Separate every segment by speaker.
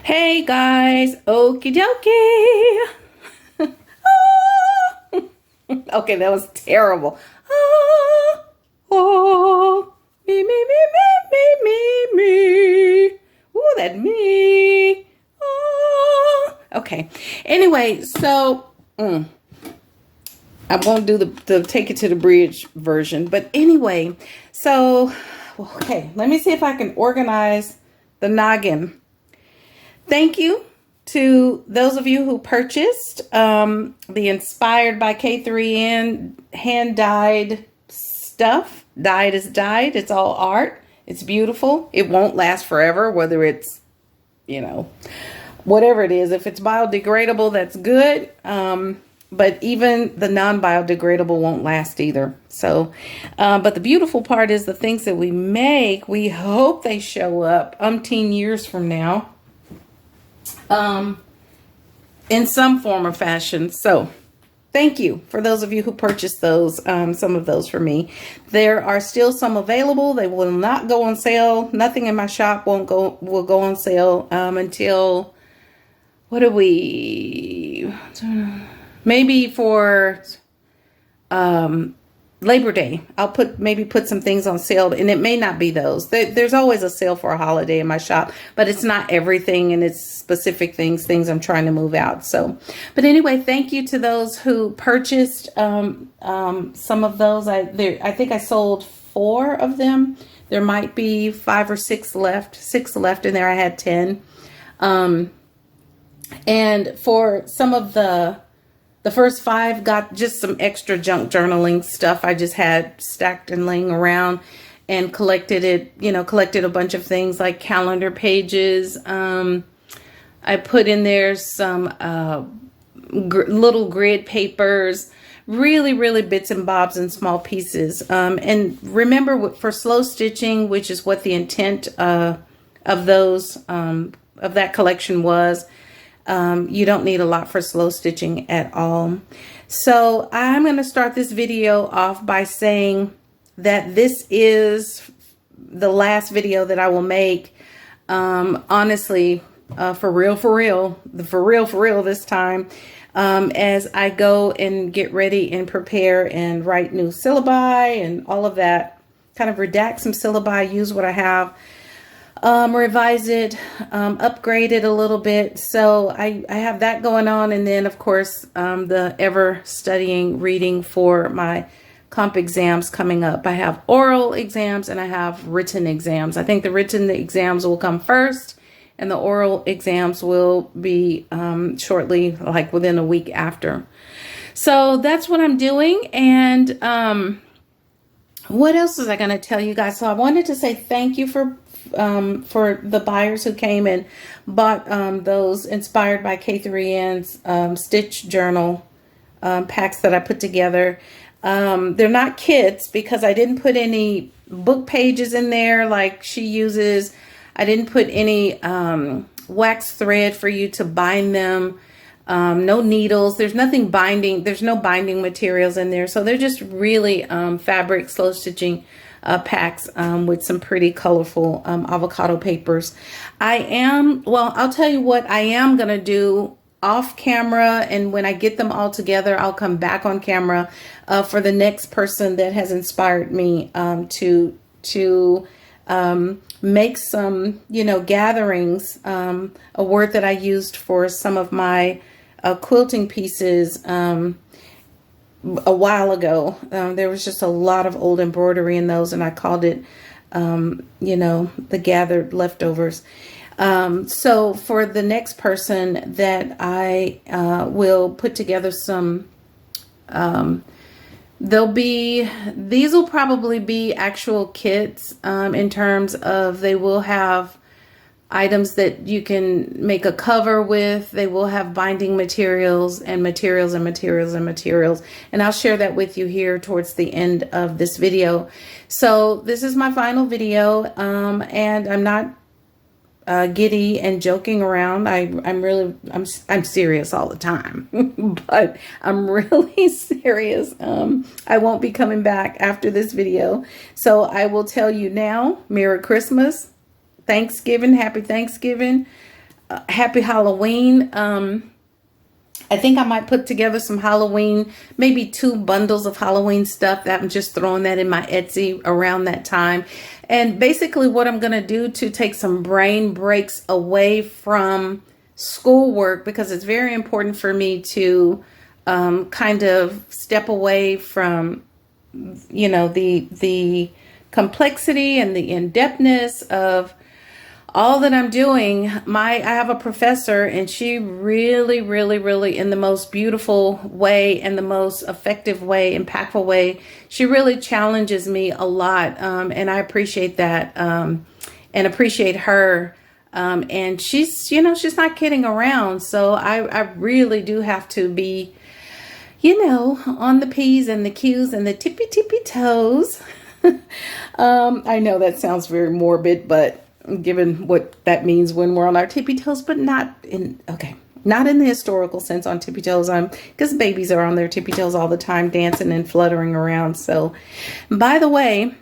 Speaker 1: Hey guys, okie dokie. Okay, that was terrible. Ah, oh, me. Ooh, that me. Ah. Okay. Anyway, so I won't do the take it to the bridge version, but anyway, so okay, let me see if I can organize the noggin. Thank you to those of you who purchased the Inspired by K3N hand-dyed stuff. Dyed is dyed. It's all art. It's beautiful. It won't last forever, whether it's, whatever it is. If it's biodegradable, that's good. But even the non-biodegradable won't last either. So, but the beautiful part is the things that we make, we hope they show up umpteen years from now. In some form or fashion. So thank you for those of you who purchased those, some of those for me. There are still some available. They will not go on sale. Nothing in my shop will go on sale until, what are we, maybe for Labor Day. I'll maybe put some things on sale, and it may not be those. There's always a sale for a holiday in my shop, but it's not everything, and it's specific things I'm trying to move out. So, but anyway, thank you to those who purchased some of those. I think I sold 4 of them. There might be 5 or 6 left. 6 left in there. I had 10. And for some of the first 5 got just some extra junk journaling stuff I just had stacked and laying around, and collected a bunch of things like calendar pages. I put in there some little grid papers, really bits and bobs and small pieces. And remember, for slow stitching, which is what the intent of that collection was, you don't need a lot for slow stitching at all. So I'm going to start this video off by saying that this is the last video that I will make. Honestly, for real this time, as I go and get ready and prepare and write new syllabi and all of that, kind of redact some syllabi, use what I have, revise it, upgrade it a little bit. So I have that going on. And then of course, the ever studying reading for my comp exams coming up. I have oral exams and I have written exams. I think the written exams will come first, and the oral exams will be shortly, like within a week after. So that's what I'm doing. And what else was I going to tell you guys? So I wanted to say thank you for the buyers who came and bought those Inspired by K3N's stitch journal packs that I put together. They're not kits because I didn't put any book pages in there like she uses. I didn't put any wax thread for you to bind them. No needles. There's nothing binding. There's no binding materials in there. So they're just really fabric slow stitching packs with some pretty colorful avocado papers. I'll tell you what I am going to do off camera, and when I get them all together, I'll come back on camera for the next person that has inspired me to make some, gatherings, a word that I used for some of my quilting pieces a while ago. There was just a lot of old embroidery in those, and I called it, the gathered leftovers. So for the next person that I will put together some, these will probably be actual kits in terms of they will have items that you can make a cover with. They will have binding materials and materials. And I'll share that with you here towards the end of this video. So this is my final video, and I'm not giddy and joking around. I'm serious all the time, but I'm really serious. I won't be coming back after this video. So I will tell you now, Merry Christmas, Thanksgiving, Happy Thanksgiving. happy Halloween. I think I might put together some Halloween, maybe 2 bundles of Halloween stuff. That I'm just throwing that in my Etsy around that time. And basically what I'm going to do to take some brain breaks away from schoolwork, because it's very important for me to kind of step away from, you know, the complexity and the in-depthness of all that I'm doing. I have a professor, and she really, in the most beautiful way and the most effective way, impactful way, she really challenges me a lot. And I appreciate that, and appreciate her. And she's, you know, she's not kidding around. So I really do have to be, you know, on the P's and the Q's and the tippy toes. I know that sounds very morbid, but given what that means when we're on our tippy toes, but not in the historical sense on tippy toes. Because babies are on their tippy toes all the time, dancing and fluttering around. So, by the way,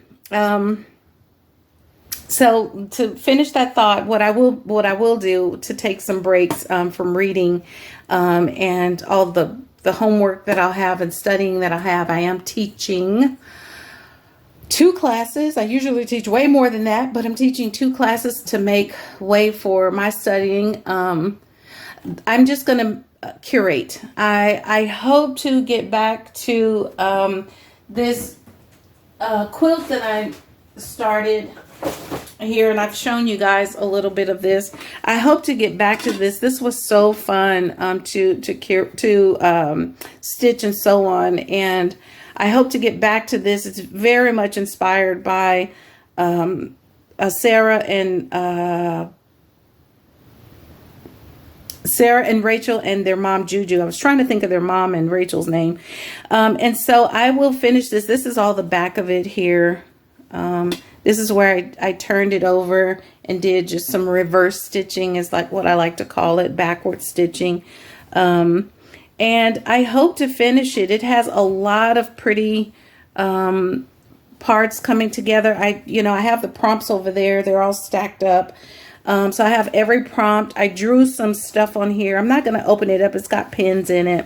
Speaker 1: so to finish that thought, what I will do to take some breaks from reading and all the homework that I'll have and studying that I'll have, I am teaching 2 classes. I usually teach way more than that, but I'm teaching 2 classes to make way for my studying. I'm just going to curate. I hope to get back to this quilt that I started here, and I've shown you guys a little bit of this. I hope to get back to this. This was so fun to stitch and sew on, and I hope to get back to this. It's very much inspired by Sarah and Rachel and their mom Juju. I was trying to think of their mom and Rachel's name. And so I will finish this. This is all the back of it here. This is where I turned it over and did just some reverse stitching, is like what I like to call it, backward stitching. And I hope to finish it. It has a lot of pretty parts coming together. I have the prompts over there. They're all stacked up. So I have every prompt. I drew some stuff on here. I'm not going to open it up. It's got pins in it.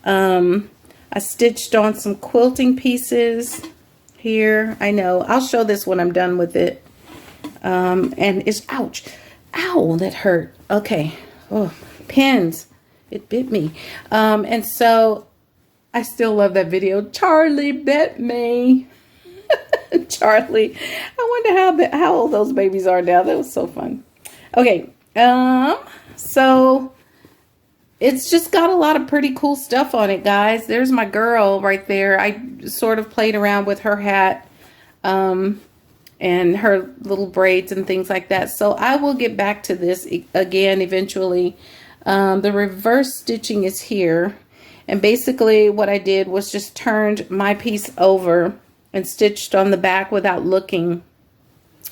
Speaker 1: I stitched on some quilting pieces here. I know. I'll show this when I'm done with it. And it's, ouch. Ow, that hurt. Okay. Oh, pins. It bit me. And so I still love that video. Charlie bit me. Charlie. I wonder how old those babies are now. That was so fun. Okay. So it's just got a lot of pretty cool stuff on it, guys. There's my girl right there. I sort of played around with her hat, and her little braids and things like that. So I will get back to this again eventually. The reverse stitching is here, and basically what I did was just turned my piece over and stitched on the back without looking,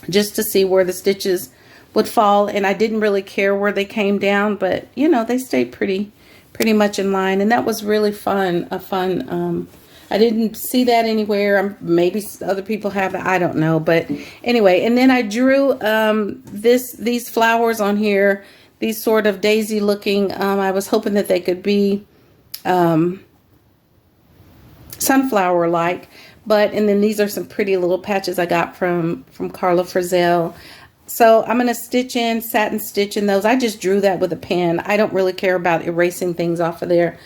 Speaker 1: just to see where the stitches would fall. And I didn't really care where they came down, but you know, they stayed pretty much in line, and that was really fun. I didn't see that anywhere. Maybe other people have it, I don't know, but anyway. And then I drew these flowers on here. These sort of daisy looking, I was hoping that they could be sunflower like, and then these are some pretty little patches I got from Carla Frizzell. So I'm going to stitch in, satin stitch in those. I just drew that with a pen. I don't really care about erasing things off of there.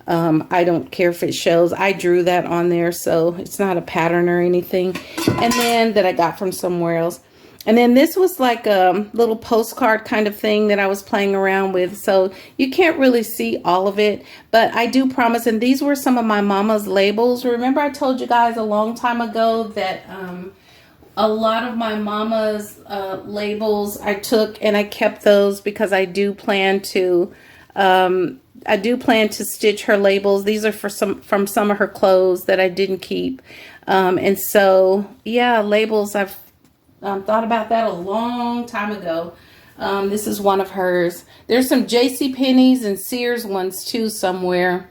Speaker 1: I don't care if it shows. I drew that on there, so it's not a pattern or anything. And then that I got from somewhere else. And then this was like a little postcard kind of thing that I was playing around with. So you can't really see all of it, but I do promise. And these were some of my mama's labels. Remember I told you guys a long time ago that a lot of my mama's labels I took and I kept those because I do plan to stitch her labels. These are from some of her clothes that I didn't keep. And so, yeah, labels, I've thought about that a long time ago. This is one of hers. There's some JCPenney's and Sears ones too somewhere.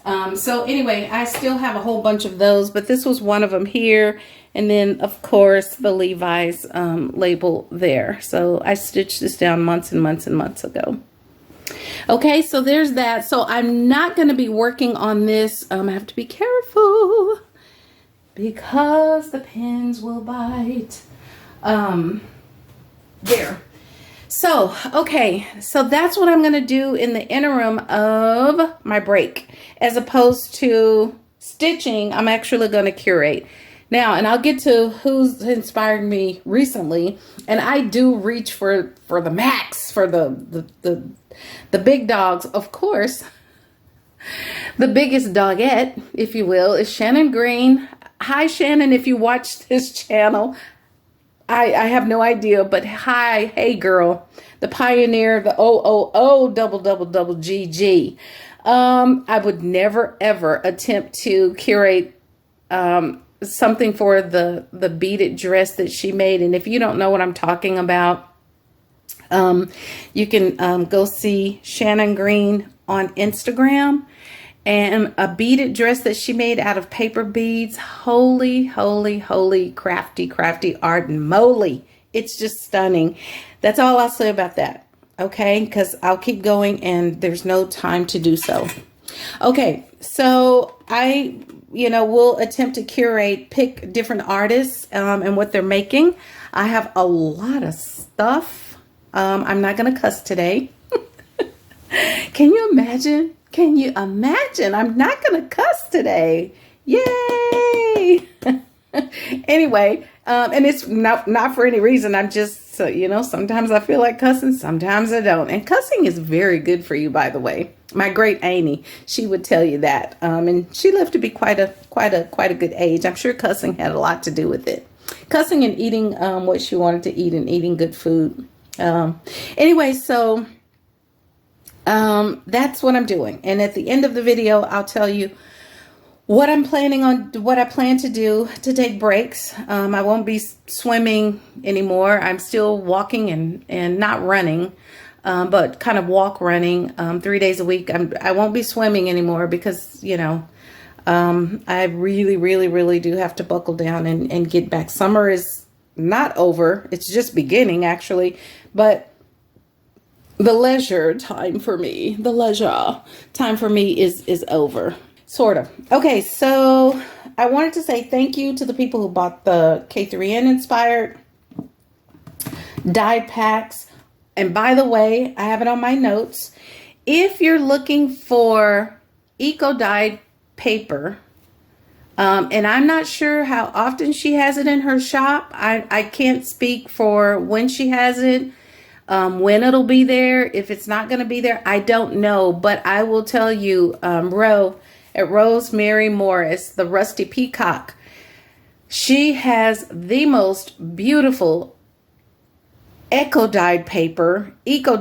Speaker 1: So anyway, I still have a whole bunch of those, but this was one of them here. And then, of course, the Levi's label there. So I stitched this down months and months and months ago. Okay, so there's that. So I'm not going to be working on this. I have to be careful because the pins will bite. There. So, okay, so that's what I'm going to do in the interim of my break. As opposed to stitching, I'm actually going to curate. Now, and I'll get to who's inspired me recently, and I do reach for the max, for the big dogs. Of course, the biggest dogette, if you will, is Shannon Green. Hi, Shannon, if you watch this channel. I have no idea, but hi, hey girl, the pioneer, the double GG. I would never ever attempt to curate something for the beaded dress that she made. And if you don't know what I'm talking about, you can go see Shannon Green on Instagram. And a beaded dress that she made out of paper beads. Holy, holy, holy, crafty, crafty art and moly. It's just stunning. That's all I'll say about that. Okay, because I'll keep going and there's no time to do so. Okay, so I, will attempt to curate, pick different artists and what they're making. I have a lot of stuff. I'm not going to cuss today. Can you imagine? Can you imagine? I'm not going to cuss today. Yay! Anyway, and it's not for any reason. I'm just, sometimes I feel like cussing, sometimes I don't. And cussing is very good for you, by the way. My great Amy, she would tell you that. And she lived to be quite a good age. I'm sure cussing had a lot to do with it. Cussing and eating what she wanted to eat and eating good food. Anyway, so that's what I'm doing. And at the end of the video, I'll tell you what I plan to do to take breaks. I won't be swimming anymore. I'm still walking and not running, but kind of walk running 3 days a week. I won't be swimming anymore because, I really, really, really do have to buckle down and get back. Summer is not over. It's just beginning, actually. But the leisure time for me is over. Sort of. Okay, so I wanted to say thank you to the people who bought the K3N inspired die packs. And by the way, I have it on my notes. If you're looking for eco-dyed paper, and I'm not sure how often she has it in her shop. I can't speak for when she has it, when it'll be there. If it's not going to be there, I don't know. But I will tell you, at Rosemary Morris, the Rusty Peacock, she has the most beautiful eco-dyed paper, and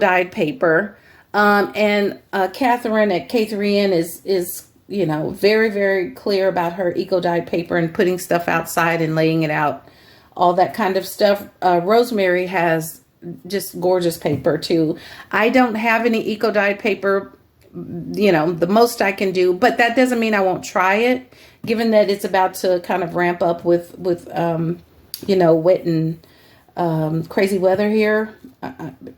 Speaker 1: Catherine at K3N is very, very clear about her eco-dyed paper and putting stuff outside and laying it out, all that kind of stuff. Rosemary has just gorgeous paper too. I don't have any eco-dyed paper, the most I can do, but that doesn't mean I won't try it, given that it's about to kind of ramp up with wet and crazy weather here.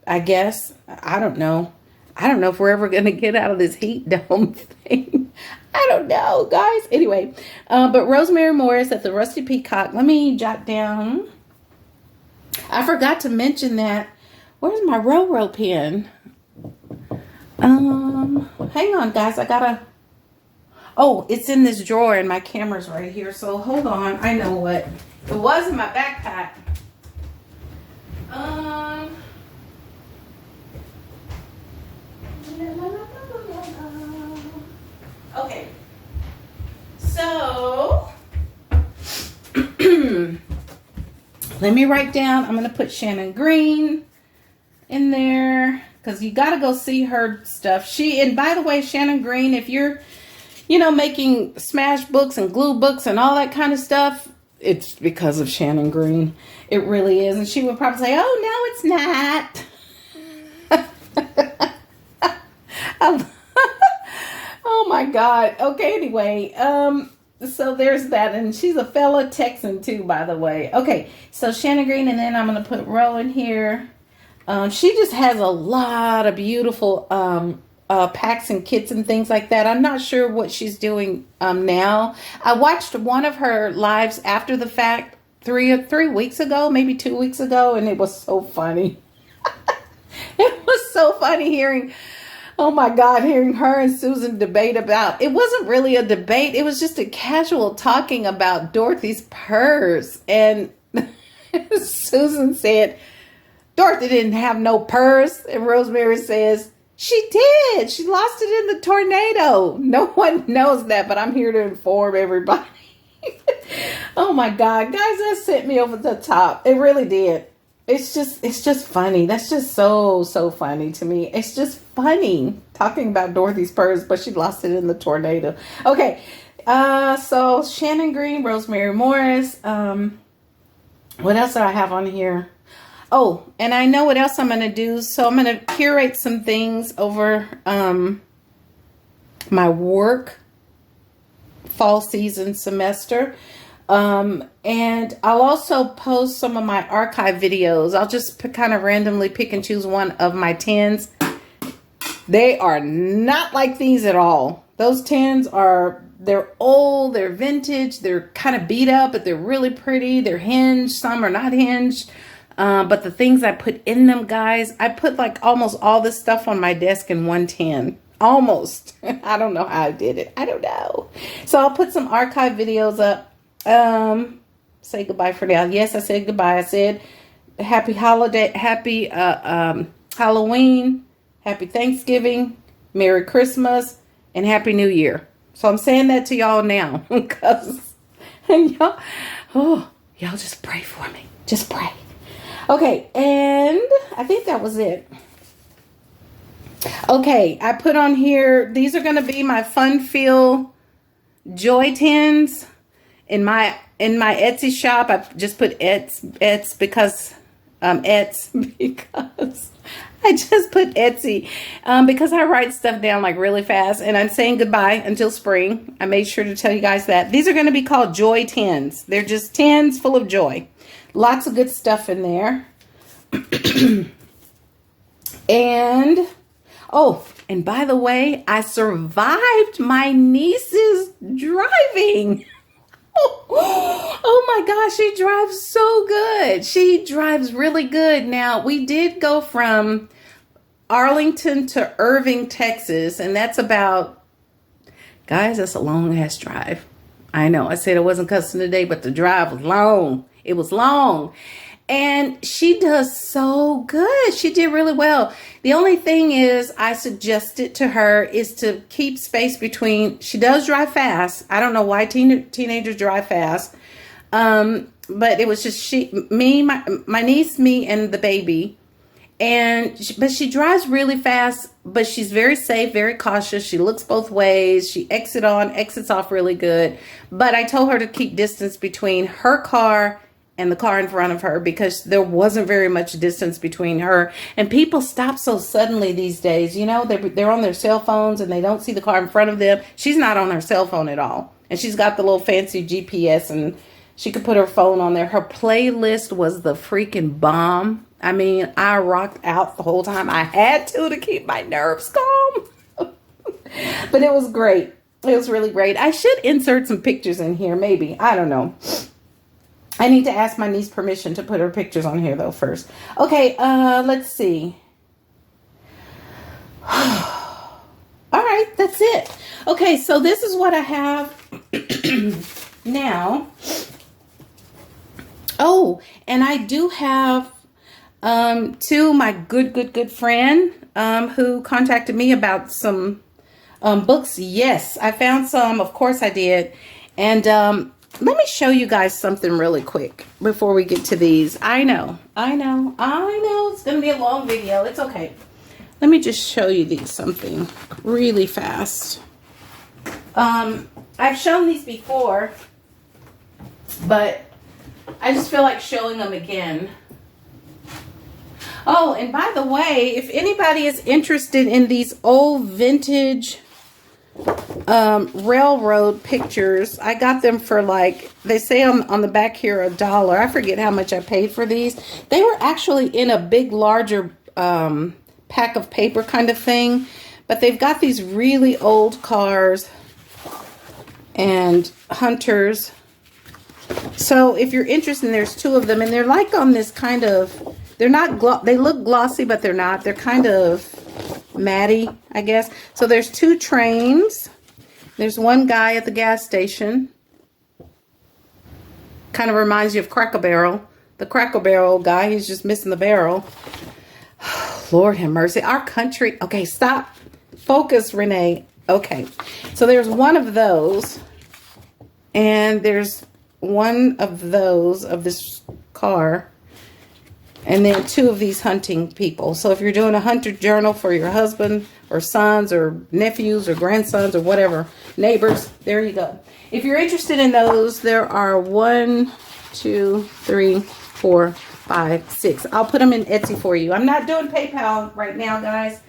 Speaker 1: I guess. I don't know if we're ever going to get out of this heat dome thing. I don't know, guys. Anyway, but Rosemary Morris at the Rusty Peacock. Let me jot down. I forgot to mention that. Where's my row pen? Hang on, guys. Oh, it's in this drawer and my camera's right here. So hold on. I know what. It was in my backpack. Okay. So let me write down. I'm going to put Shannon Green in there because you got to go see her stuff. And by the way, Shannon Green, if you're, making smash books and glue books and all that kind of stuff, it's because of Shannon Green. It really is. And she would probably say, oh, no, it's not. Oh my God. Okay, anyway. So there's that. And she's a fellow Texan too, by the way. Okay, so Shannon Green, and then I'm going to put Ro in here. She just has a lot of beautiful packs and kits and things like that. I'm not sure what she's doing now. I watched one of her lives after the fact three weeks ago, maybe 2 weeks ago, and it was so funny. It was so funny hearing, oh my God, hearing her and Susan debate about, it wasn't really a debate. It was just a casual talking about Dorothy's purse. And Susan said, Dorothy didn't have no purse. And Rosemary says, she did. She lost it in the tornado. No one knows that, but I'm here to inform everybody. Oh my God, guys, that sent me over the top. It really did. It's just funny. That's just so funny to me. It's just funny talking about Dorothy's purse, but she lost it in the tornado. Okay. So Shannon Green, Rosemary Morris. What else do I have on here? Oh, and I know what else I'm going to do. So I'm going to curate some things over my work fall season semester. And I'll also post some of my archive videos. I'll just kind of randomly pick and choose one of my tins. They are not like these at all. Those tins they're old, they're vintage, they're kind of beat up, but they're really pretty. They're hinged, some are not hinged. But the things I put in them, guys, I put like almost all this stuff on my desk in one tin. Almost. I don't know how I did it. I don't know. So I'll put some archive videos up. Say goodbye for now. Yes, I said goodbye. I said happy holiday, happy Halloween, happy Thanksgiving, Merry Christmas, and Happy New Year. So I'm saying that to y'all now because y'all just pray for me. Just pray. Okay, and I think that was it. Okay, I put on here, these are going to be my Fun Feel Joy tins. In my Etsy shop, I just put Etsy because I just put Etsy because I write stuff down like really fast, and I'm saying goodbye until spring. I made sure to tell you guys that. These are going to be called Joy Tins. They're just tins full of joy. Lots of good stuff in there. And, oh, and by the way, I survived my niece's driving. Oh my gosh, she drives so good. She drives really good. Now, we did go from Arlington to Irving, Texas, and that's about, guys, that's a long ass drive. I know, I said I wasn't cussing today, but the drive was long. It was long. And she does so good. She did really well. The only thing is I suggested to her is to keep space between. She does drive fast. I don't know why teenagers drive fast. But it was just my niece, me, and the baby. But she drives really fast, but she's very safe, very cautious. She looks both ways. She exits on, exits off really good. But I told her to keep distance between her car and the car in front of her because there wasn't very much distance between her. And people stop so suddenly these days. You know, they're on their cell phones and they don't see the car in front of them. She's not on her cell phone at all. And she's got the little fancy GPS and she could put her phone on there. Her playlist was the freaking bomb. I mean, I rocked out the whole time. I had to keep my nerves calm. But it was great. It was really great. I should insert some pictures in here, maybe. I don't know. I need to ask my niece permission to put her pictures on here, though, first. Okay, let's see. All right, that's it. Okay, so this is what I have now. Oh, and I do have to my good friend who contacted me about some books. Yes, I found some. Of course I did. And let me show you guys something really quick before we get to these. I know. It's going to be a long video. It's okay. Let me just show you something really fast. I've shown these before, but I just feel like showing them again. Oh, and by the way, if anybody is interested in these old vintage railroad pictures. I got them for like, they say on the back here $1. I forget how much I paid for these. They were actually in a big, larger pack of paper kind of thing. But they've got these really old cars and hunters. So if you're interested, there's 2 of them, and they're like on this kind of, they're not, they look glossy, but they're not. They're kind of matty, I guess. So there's 2 trains. There's one guy at the gas station. Kind of reminds you of Cracker Barrel. The Cracker Barrel guy, he's just missing the barrel. Lord have mercy. Our country. Okay, stop. Focus, Renee. Okay. So there's one of those. And there's one of those of this car. And then 2 of these hunting people. So if you're doing a hunter journal for your husband or sons or nephews or grandsons or whatever, neighbors, there you go. If you're interested in those, there are 1, 2, 3, 4, 5, 6. I'll put them in Etsy for you. I'm not doing PayPal right now, guys.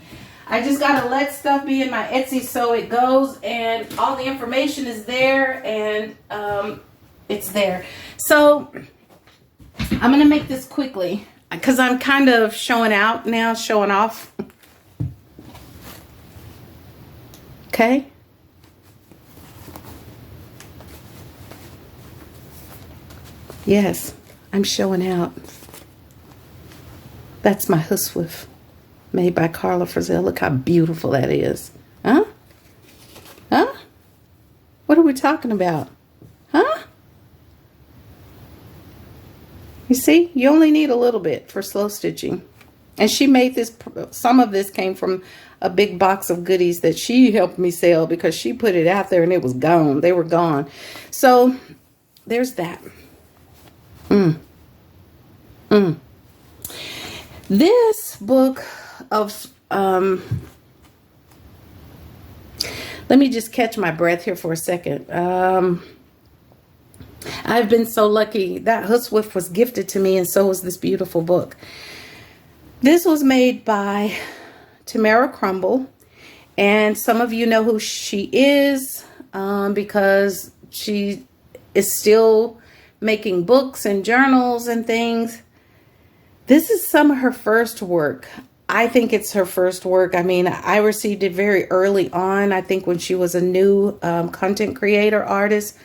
Speaker 1: I just got to let stuff be in my Etsy so it goes, and all the information is there, and it's there. So I'm going to make this quickly because I'm kind of showing out now, showing off. Okay. Yes, I'm showing out. That's my Huswiff, made by Carla Frazell. Look how beautiful that is. Huh? Huh? What are we talking about? Huh? You see, you only need a little bit for slow stitching. And she made this, some of this came from a big box of goodies that she helped me sell because she put it out there and it was gone. They were gone. So there's that. This book of, let me just catch my breath here for a second. I've been so lucky that Huswiff was gifted to me, and so was this beautiful book. This was made by Tamara Crumble, and some of you know who she is because she is still making books and journals and things. This is some of her first work. I think it's her first work. I mean, I received it very early on. I think when she was a new content creator, artist,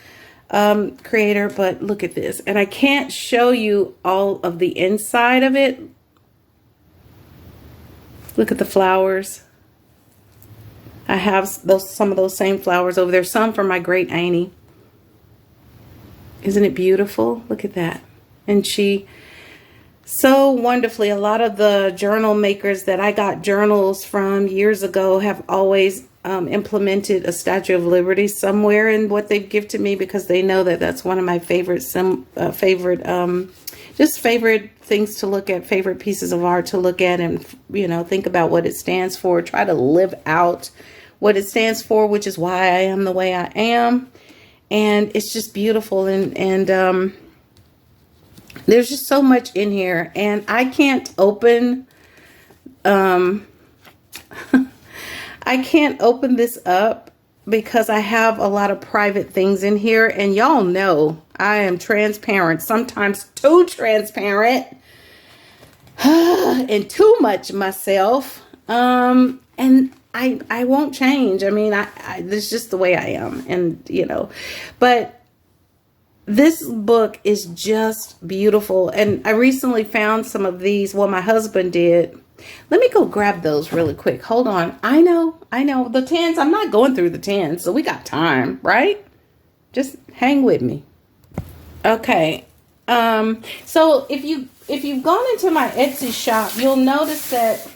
Speaker 1: creator. But look at this. And I can't show you all of the inside of it. Look at the flowers. I have some of those same flowers over there. Some for my great auntie. Isn't it beautiful? Look at that. And she so wonderfully, a lot of the journal makers that I got journals from years ago have always implemented a Statue of Liberty somewhere in what they've given to me, because they know that that's one of my favorite, just favorite things to look at, favorite pieces of art to look at, and, you know, think about what it stands for, try to live out what it stands for, which is why I am the way I am. And it's just beautiful. And there's just so much in here, and I can't open, I can't open this up because I have a lot of private things in here, and y'all know I am transparent, sometimes too transparent, and too much myself, and I won't change. I mean, this is just the way I am, and, you know, but this book is just beautiful. And I recently found some of these. Well, my husband did. Let me go grab those really quick. Hold on. I know. The tins. I'm not going through the tins, so we got time, right? Just hang with me. Okay. So if you've gone into my Etsy shop, you'll notice that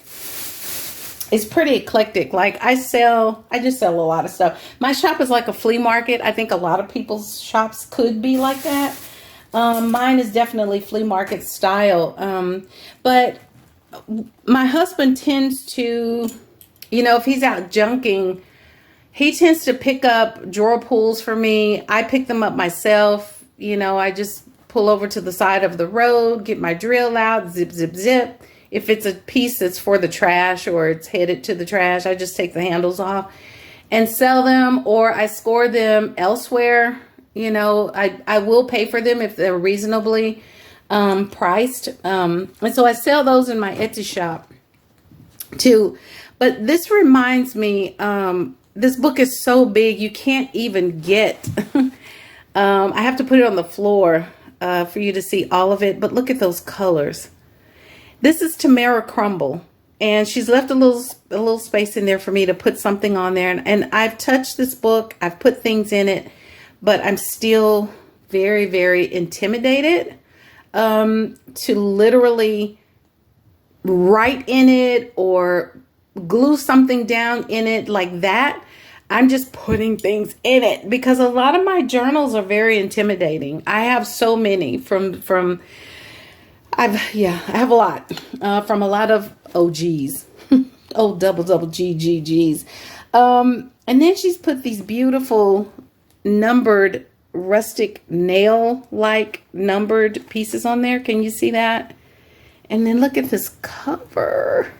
Speaker 1: it's pretty eclectic. Like I just sell a lot of stuff. My shop is like a flea market. I think a lot of people's shops could be like that. Mine is definitely flea market style. But my husband tends to, you know, if he's out junking, he tends to pick up drawer pulls for me. I pick them up myself. You know, I just pull over to the side of the road, get my drill out, zip, zip, zip. If it's a piece that's for the trash or it's headed to the trash, I just take the handles off. and sell them, or I score them elsewhere. You know, I will pay for them if they're reasonably priced. And so I sell those in my Etsy shop too. But this reminds me, this book is so big you can't even get. I have to put it on the floor for you to see all of it. But look at those colors. This is Tamara Crumble, and she's left a little space in there for me to put something on there. And I've touched this book. I've put things in it, but I'm still very, very intimidated to literally write in it or glue something down in it like that. I'm just putting things in it because a lot of my journals are very intimidating. I have so many I have a lot from a lot of OGs, oh, double G's. And then she's put these beautiful numbered rustic nail like numbered pieces on there. Can you see that? And then look at this cover.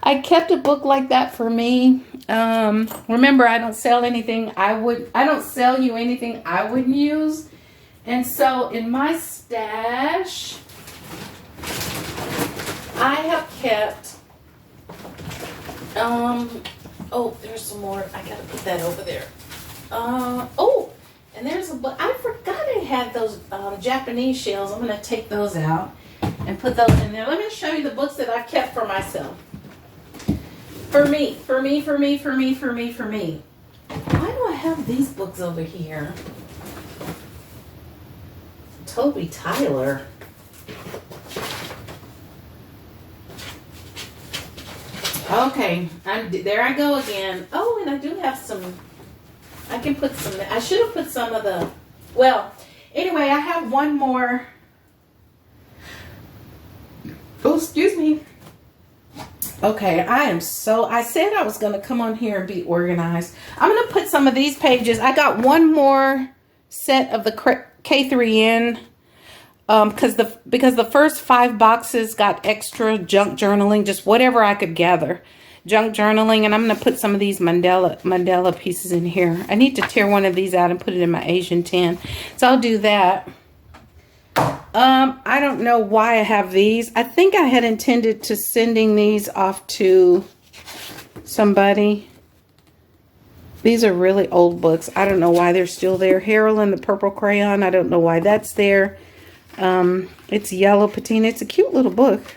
Speaker 1: I kept a book like that for me. Remember, I don't sell anything I don't sell you anything I wouldn't use. And so in my stash, I have kept oh, there's some more. I gotta put that over there. Oh, and there's a book. I forgot I had those Japanese shells. I'm gonna take those out and put those in there. Let me show you the books that I've kept for myself. For me. Why do I have these books over here? Toby Tyler. Okay, there I go again. Oh, and I do have some. I can put some. I should have put some of the. Well, anyway, I have one more. Oh, excuse me. Okay, I said I was going to come on here and be organized. I'm going to put some of these pages. I got one more set of the K3N because the first 5 boxes got extra junk journaling, just whatever I could gather. Junk journaling, and I'm going to put some of these mandala pieces in here. I need to tear one of these out and put it in my Asian tin. So I'll do that. I don't know why I have these. I think I had intended to sending these off to somebody. These are really old books. I don't know why they're still there. Harold and the Purple Crayon. I don't know why that's there. It's yellow patina. It's a cute little book.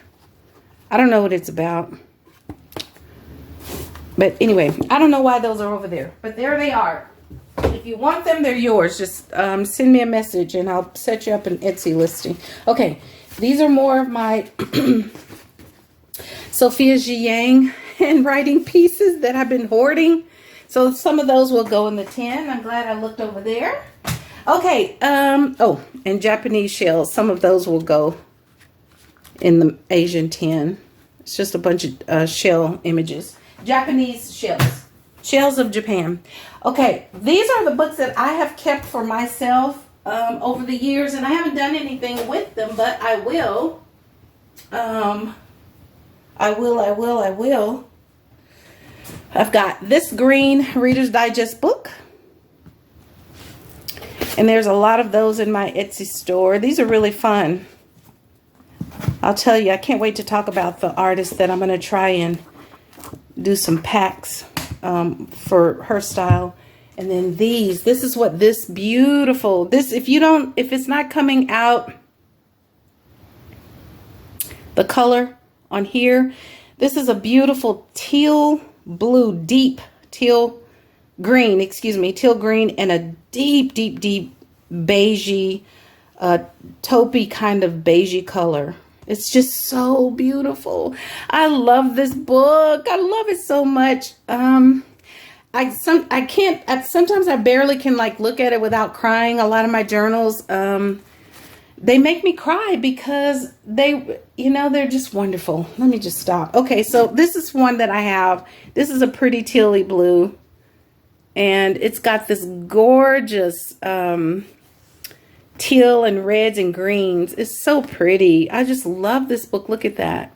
Speaker 1: I don't know what it's about. But anyway, I don't know why those are over there. But there they are. If you want them, they're yours. Just send me a message and I'll set you up an Etsy listing. Okay, these are more of my Sophia Jiang handwriting pieces that I've been hoarding. So some of those will go in the tin. I'm glad I looked over there. Okay, oh, and Japanese shells. Some of those will go in the Asian tin. It's just a bunch of shell images. Japanese shells. Shells of Japan. Okay, these are the books that I have kept for myself over the years, and I haven't done anything with them, but I will. I will. I've got this green Reader's Digest book, and there's a lot of those in my Etsy store. These are really fun. I'll tell you, I can't wait to talk about the artist that I'm going to try and do some packs for her style. And then this is what this beautiful, if it's not coming out, the color on here, this is a beautiful teal blue, deep teal green, teal green, and a deep beigey, taupey kind of beigey color. It's just so beautiful. I love this book. I love it so much. Sometimes I barely can like look at it without crying. A lot of my journals, they make me cry because they're just wonderful. Let me just stop. Okay, so this is one that I have. This is a pretty tealy blue, and it's got this gorgeous teal and reds and greens. It's so pretty. I just love this book. Look at that.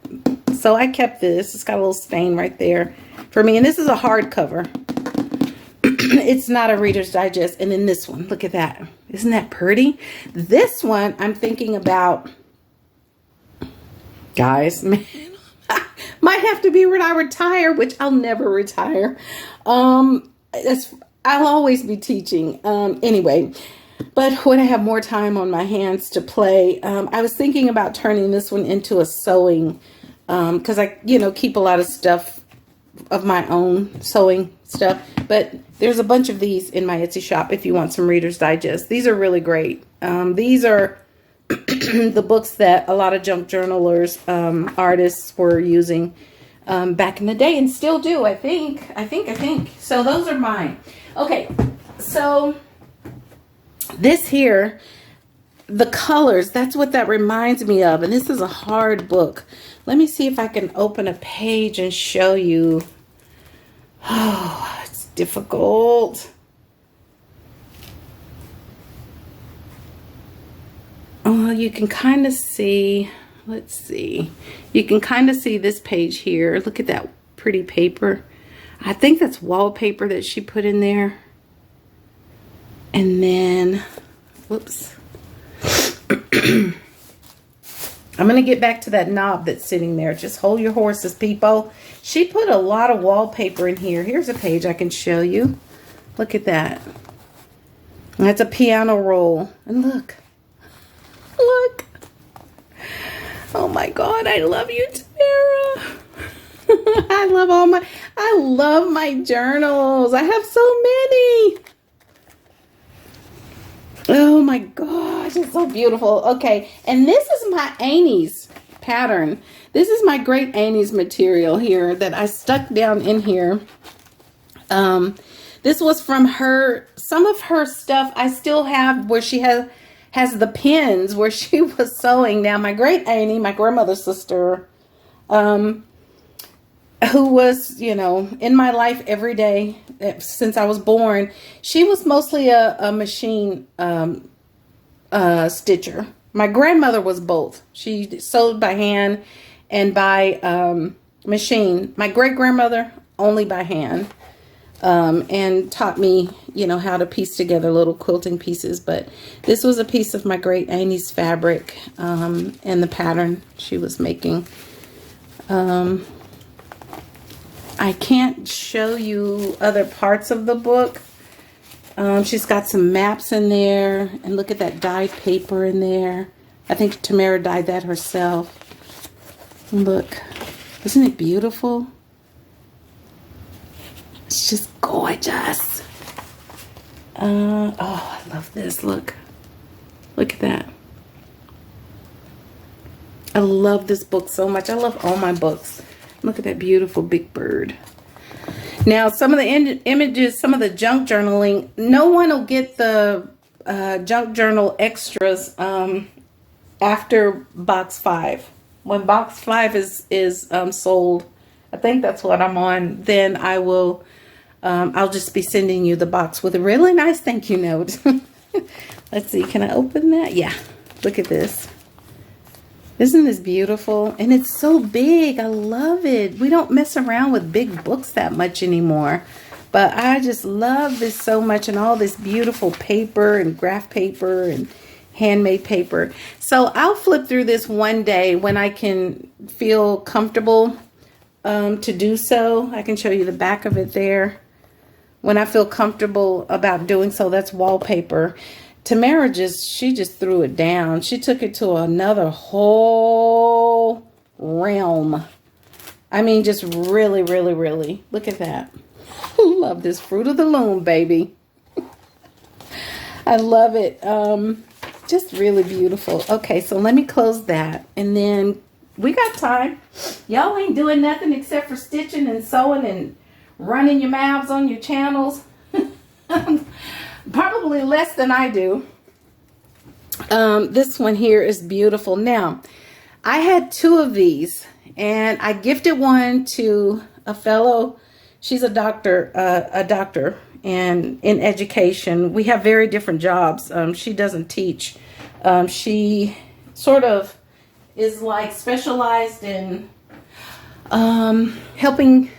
Speaker 1: So I kept this. It's got a little stain right there for me, and this is a hardcover. It's not a Reader's Digest. And then this one, look at that. Isn't that pretty? This one, I'm thinking about, guys, man, might have to be when I retire, which I'll never retire. I'll always be teaching. Anyway, but when I have more time on my hands to play, I was thinking about turning this one into a sewing, because I, keep a lot of stuff of my own sewing stuff. But there's a bunch of these in my Etsy shop if you want some Reader's Digest. These are really great. These are the books that a lot of junk journalers, artists were using back in the day, and still do, I think. So those are mine. Okay, so this here, the colors, that's what that reminds me of. And this is a hard book. Let me see if I can open a page and show you. Oh, it's difficult. Oh, you can kind of see, let's see. You can kind of see this page here. Look at that pretty paper. I think that's wallpaper that she put in there. And then, whoops. I'm going to get back to that knob that's sitting there. Just hold your horses, people. She put a lot of wallpaper in here. Here's a page I can show you. Look at that. That's a piano roll. And look. Look. Oh my God, I love you, Tamara. I love my journals. I have so many. Oh my gosh, it's so beautiful. Okay, and this is my Annie's pattern. This is my Great Annie's material here that I stuck down in here. This was from her, some of her stuff I still have where she has the pins where she was sewing. Now, my Great Annie, my grandmother's sister, who was, in my life every day since I was born, she was mostly a machine stitcher. My grandmother was both. She sewed by hand and by machine. My great-grandmother only by hand, and taught me, how to piece together little quilting pieces. But this was a piece of my Great Annie's fabric, and the pattern she was making. I can't show you other parts of the book. She's got some maps in there, and look at that dyed paper in there. I think Tamara dyed that herself. Look, isn't it beautiful? It's just gorgeous. Oh, I love this. Look at that. I love this book so much. I love all my books. Look at that beautiful big bird. Now, some of the images, some of the junk journaling, no one will get the junk journal extras after box 5. When box 5 is sold, I think that's what I'm on, then I will, I'll just be sending you the box with a really nice thank you note. Let's see, can I open that? Yeah, look at this. Isn't this beautiful? And it's so big. I love it. We don't mess around with big books that much anymore. But I just love this so much, and all this beautiful paper and graph paper and handmade paper. So I'll flip through this one day when I can feel comfortable to do so. I can show you the back of it there. When I feel comfortable about doing so, that's wallpaper. Tamara she just threw it down. She took it to another whole realm. I mean, just really, really, really. Look at that. Love this Fruit of the Loom, baby. I love it. Just really beautiful. Okay, so let me close that. And then we got time. Y'all ain't doing nothing except for stitching and sewing and running your mouths on your channels. Probably less than I do. This one here is beautiful. Now, I had 2 of these, and I gifted one to a fellow. She's a doctor, and in education. We have very different jobs. She doesn't teach. She sort of is like specialized in helping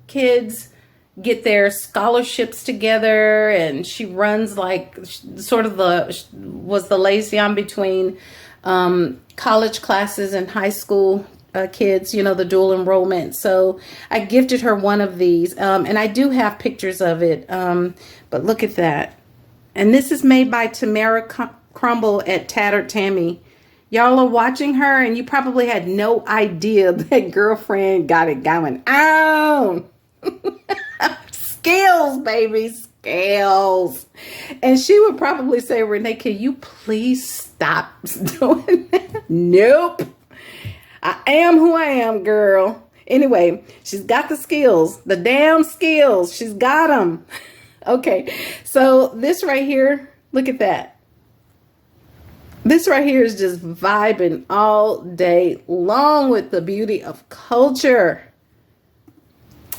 Speaker 1: kids get their scholarships together, and she runs like sort of was the liaison between college classes and high school kids, you know, the dual enrollment. So I gifted her one of these, and I do have pictures of it, but look at that. And this is made by Tamara Crumble at Tattered Tammy. Y'all are watching her and you probably had no idea that girlfriend got it going on. Skills, baby, skills. And she would probably say, Renee, can you please stop doing that? Nope. I am who I am, girl. Anyway, she's got the skills, the damn skills. She's got them. Okay, so this right here, look at that. This right here is just vibing all day long with the beauty of culture.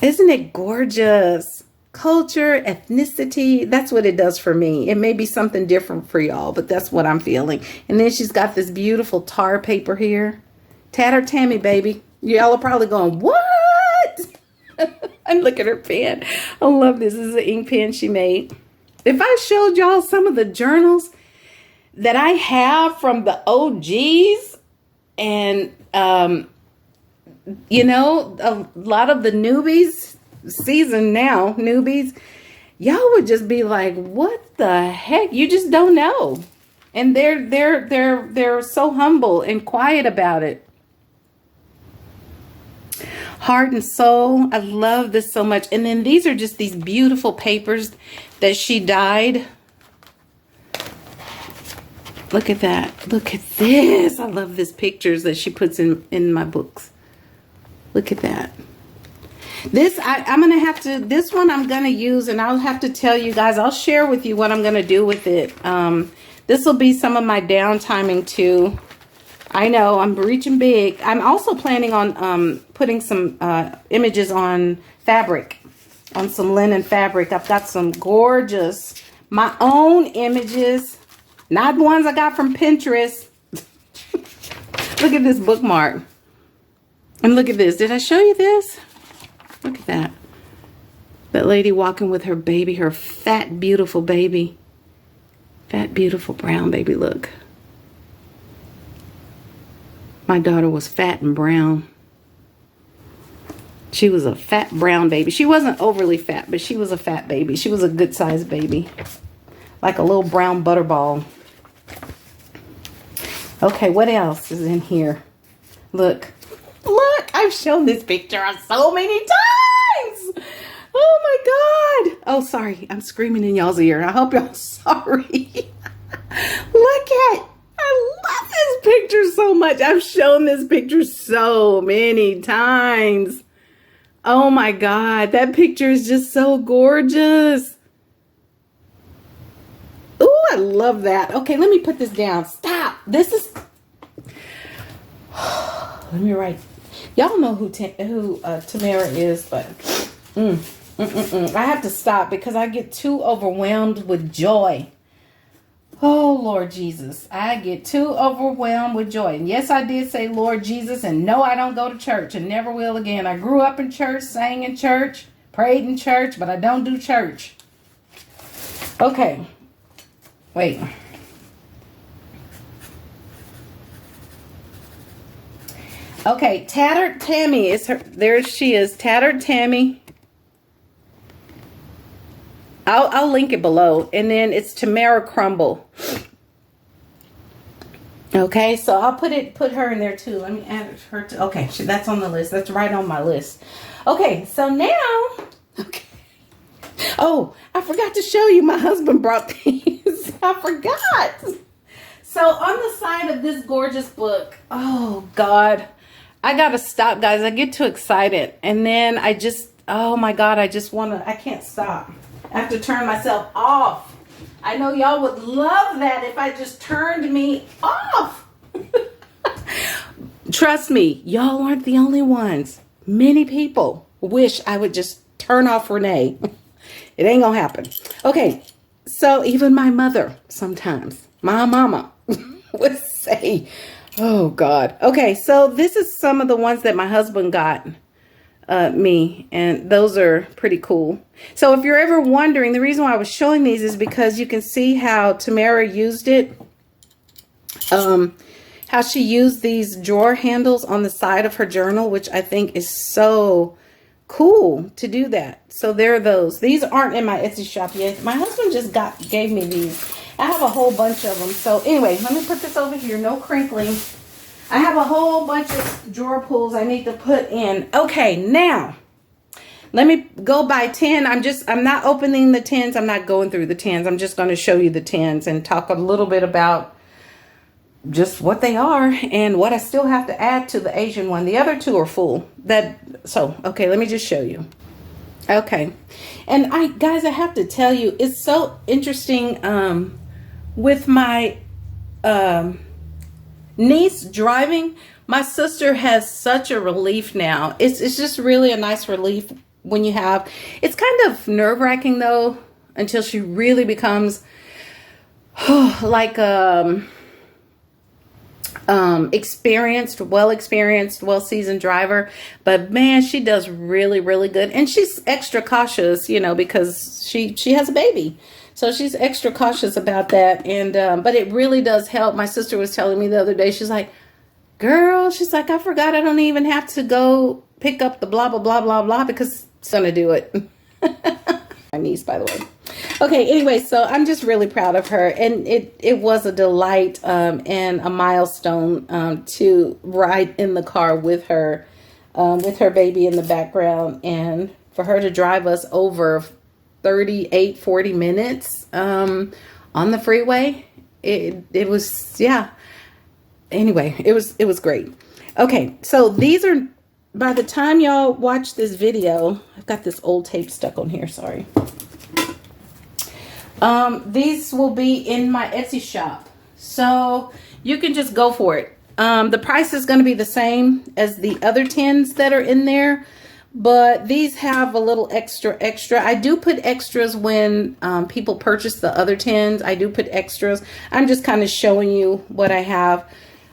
Speaker 1: Isn't it gorgeous? Culture, ethnicity, that's what it does for me. It may be something different for y'all, but that's what I'm feeling. And then she's got this beautiful tar paper here. Tattered Tammy, baby. Y'all are probably going, what? And look at her pen. I love this. This is an ink pen she made. If I showed y'all some of the journals that I have from the OGs and, you know, a lot of the newbies, seasoned now newbies, y'all would just be like, what the heck? You just don't know. And they're so humble and quiet about it. Heart and soul. I love this so much. And then these are just these beautiful papers that she dyed. Look at that. Look at this. I love these pictures that she puts in my books. Look at that. This, I'm going to have to, this one I'm going to use, and I'll have to tell you guys, I'll share with you what I'm going to do with it. This will be some of my downtiming too. I know I'm reaching big. I'm also planning on putting some images on fabric, on some linen fabric. I've got some gorgeous, my own images, not ones I got from Pinterest. Look at this bookmark. And look at this. Did I show you this? Look at that. That lady walking with her baby, her fat, beautiful baby. Fat, beautiful brown baby, look. My daughter was fat and brown. She was a fat brown baby. She wasn't overly fat, but she was a fat baby. She was a good sized baby. Like a little brown butterball. Okay, what else is in here? Look. Look, I've shown this picture so many times. Oh my God. Oh, sorry. I'm screaming in y'all's ear. I hope y'all sorry. Look at, I love this picture so much. I've shown this picture so many times. Oh my God. That picture is just so gorgeous. Ooh, I love that. Okay, let me put this down. Stop. This is, let me write. Y'all know who Tamara is, but I have to stop because I get too overwhelmed with joy. Oh, Lord Jesus. I get too overwhelmed with joy. And yes, I did say Lord Jesus, and no, I don't go to church and never will again. I grew up in church, sang in church, prayed in church, but I don't do church. Okay. Wait. Okay, Tattered Tammy is her. There she is, Tattered Tammy. I'll link it below, and then it's Tamara Crumble. Okay, so I'll put her in there too. Let me add her to. Okay, that's on the list. That's right on my list. Okay, so now. Okay. Oh, I forgot to show you. My husband brought these. I forgot. So on the side of this gorgeous book. Oh God. I gotta stop, guys. I get too excited. And then I just, oh my God, I can't stop. I have to turn myself off. I know y'all would love that if I just turned me off. Trust me, y'all aren't the only ones. Many people wish I would just turn off Renee. It ain't gonna happen. Okay, so even my mother sometimes, my mama would say, oh God. Okay, so this is some of the ones that my husband got. me, and those are pretty cool. So if you're ever wondering, the reason why I was showing these is because you can see how Tamara used it. How she used these drawer handles on the side of her journal, which I think is so cool to do that. So there are those. These aren't in my Etsy shop yet. My husband just gave me these. I have a whole bunch of them. So anyway, let me put this over here. No crinkling. I have a whole bunch of drawer pulls I need to put in. Okay, now let me go by 10. I'm not opening the 10s. I'm not going through the 10s. I'm just going to show you the 10s and talk a little bit about just what they are and what I still have to add to the Asian one. The other two are full. Okay, let me just show you. Okay. And guys, I have to tell you, it's so interesting with my niece driving. My sister has such a relief now. It's just really a nice relief when you have, it's kind of nerve-wracking though, until she really becomes like experienced, well-seasoned driver. But man, she does really, really good. And she's extra cautious, you know, because she has a baby. So she's extra cautious about that. And, but it really does help. My sister was telling me the other day, she's like, girl, she's like, I forgot I don't even have to go pick up the blah, blah, blah, blah, blah, because it's going to do it. My niece, by the way. Okay, anyway, so I'm just really proud of her, and it was a delight and a milestone to ride in the car with her baby in the background, and for her to drive us over 40 minutes on the freeway. It was, yeah. Anyway, it was great. Okay, so these are, by the time y'all watch this video, I've got this old tape stuck on here, sorry. These will be in my Etsy shop, so you can just go for it. The price is going to be the same as the other 10s that are in there, but these have a little extra. I do put extras when people purchase the other 10s. I do put extras. I'm just kind of showing you what I have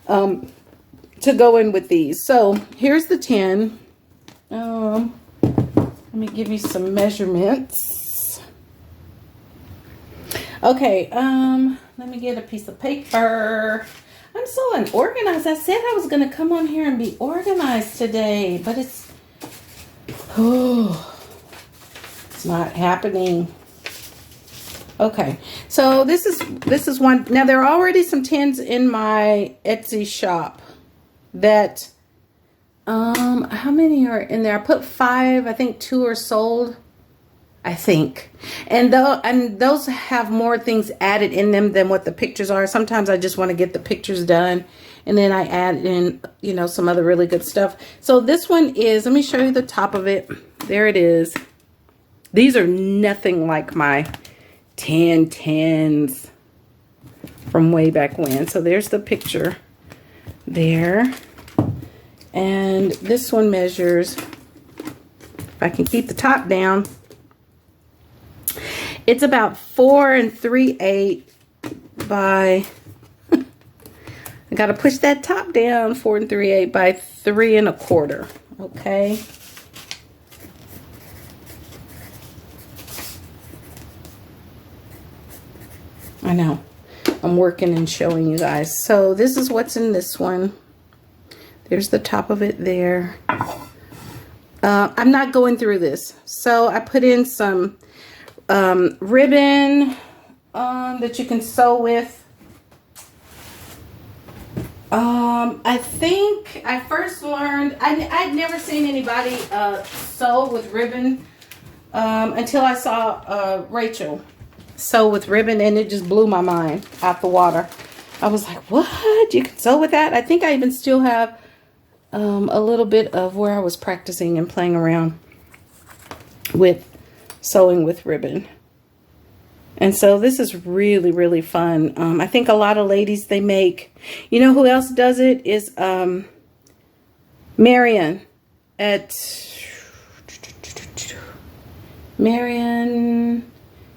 Speaker 1: to go in with these. So here's the 10. Let me give you some measurements. Okay, let me get a piece of paper. I'm so unorganized. I said I was going to come on here and be organized today, but it's not happening. Okay, so this is one. Now there are already some 10s in my Etsy shop that, how many are in there? I put 5, I think 2 are sold. I think, and those have more things added in them than what the pictures are. Sometimes I just want to get the pictures done, and then I add in, you know, some other really good stuff. So this one is, let me show you the top of it. There it is. These are nothing like my 10s from way back when. So there's the picture there, and this one measures, if I can keep the top down, it's about 4 3/8 by, I got to push that top down, 4 3/8 by 3 1/4. Okay. I know. I'm working and showing you guys. So this is what's in this one. There's the top of it there. I'm not going through this. So I put in some ribbon that you can sew with. I think I first learned, I'd never seen anybody sew with ribbon until I saw Rachel sew with ribbon, and it just blew my mind out the water. I was like, what? You can sew with that? I think I even still have a little bit of where I was practicing and playing around with sewing with ribbon. And so this is really, really fun. I think a lot of ladies, they make, you know who else does it is Marion Marion.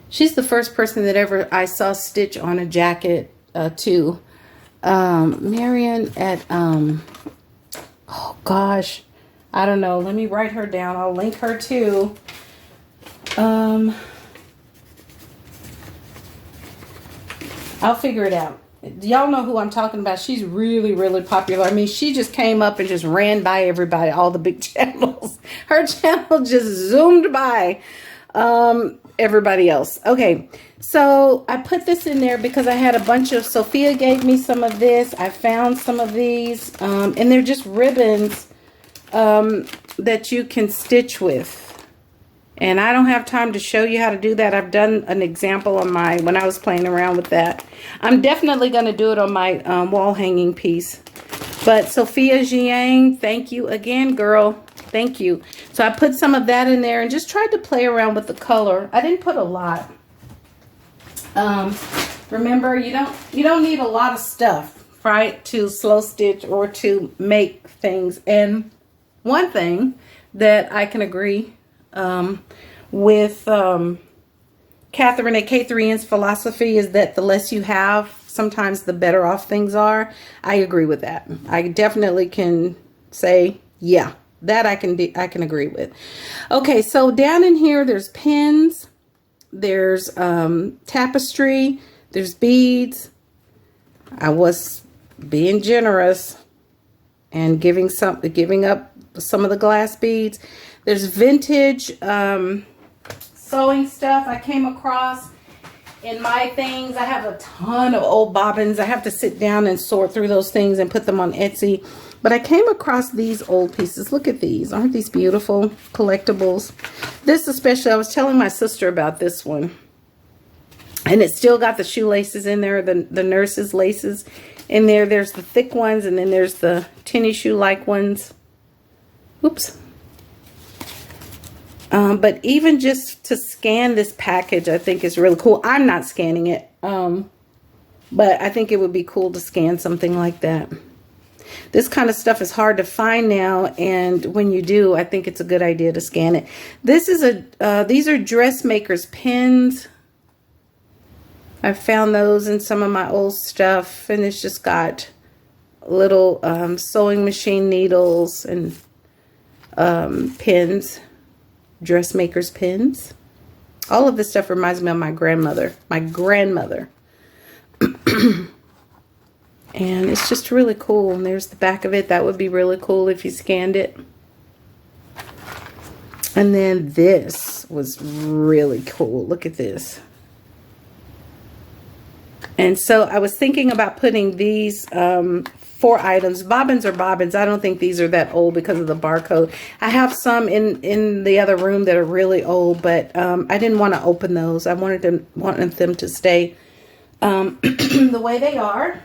Speaker 1: She's the first person that ever I saw stitch on a jacket too. Marion at oh gosh, I don't know. Let me write her down. I'll link her too. I'll figure it out. Y'all know who I'm talking about. She's really, really popular. I mean, she just came up and just ran by everybody, all the big channels. Her channel just zoomed by everybody else. Okay, so I put this in there because I had a bunch of, Sophia gave me some of this. I found some of these, and they're just ribbons that you can stitch with. And I don't have time to show you how to do that. I've done an example on my, when I was playing around with that. I'm definitely going to do it on my wall hanging piece. But Sophia Jiang, thank you again, girl. Thank you. So I put some of that in there and just tried to play around with the color. I didn't put a lot. Remember, you don't need a lot of stuff, right, to slow stitch or to make things. And one thing that I can agree with Catherine at K3N's philosophy is that the less you have, sometimes the better off things are. I agree with that. I definitely can say, yeah, that I can agree with. Okay, so down in here, there's pins, there's tapestry, there's beads. I was being generous and giving up some of the glass beads. There's vintage sewing stuff I came across in my things. I have a ton of old bobbins. I have to sit down and sort through those things and put them on Etsy. But I came across these old pieces. Look at these. Aren't these beautiful collectibles? This especially, I was telling my sister about this one. And it's still got the shoelaces in there, the nurse's laces in there. There's the thick ones, and then there's the tennis shoe-like ones. Oops. But even just to scan this package, I think is really cool. I'm not scanning it, but I think it would be cool to scan something like that. This kind of stuff is hard to find now, and when you do, I think it's a good idea to scan it. This is these are dressmakers pins. I found those in some of my old stuff, and it's just got little sewing machine needles and pins. Dressmakers pins. All of this stuff reminds me of my grandmother. And it's just really cool. And there's the back of it. That would be really cool if you scanned it. And then this was really cool. Look at this. And so I was thinking about putting these 4 items. Bobbins are bobbins. I don't think these are that old because of the barcode. I have some in the other room that are really old, but I didn't want to open those. I wanted them to stay the way they are.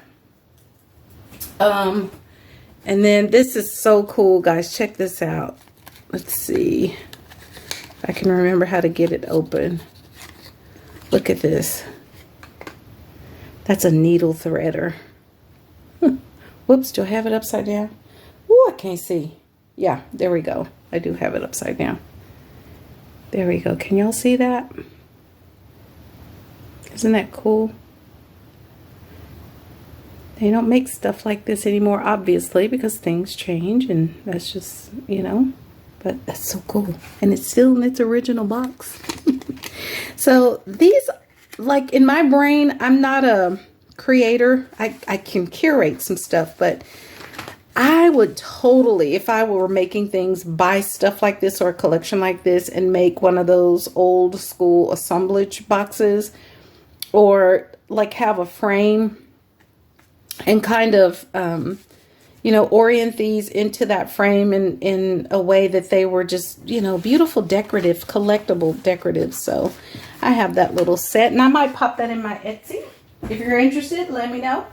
Speaker 1: And then this is so cool, guys. Check this out. Let's see if I can remember how to get it open. Look at this. That's a needle threader. Whoops, do I have it upside down? Ooh, I can't see. Yeah, there we go. I do have it upside down. There we go. Can y'all see that? Isn't that cool? They don't make stuff like this anymore, obviously, because things change, and that's just, you know, but that's so cool. And it's still in its original box. So these, like, in my brain, I'm not a creator. I can curate some stuff, but I would totally, if I were making things, buy stuff like this or a collection like this and make one of those old school assemblage boxes, or like have a frame and kind of, you know, orient these into that frame in a way that they were just, you know, beautiful, decorative, collectible decorative. So I have that little set, and I might pop that in my Etsy. If you're interested, let me know.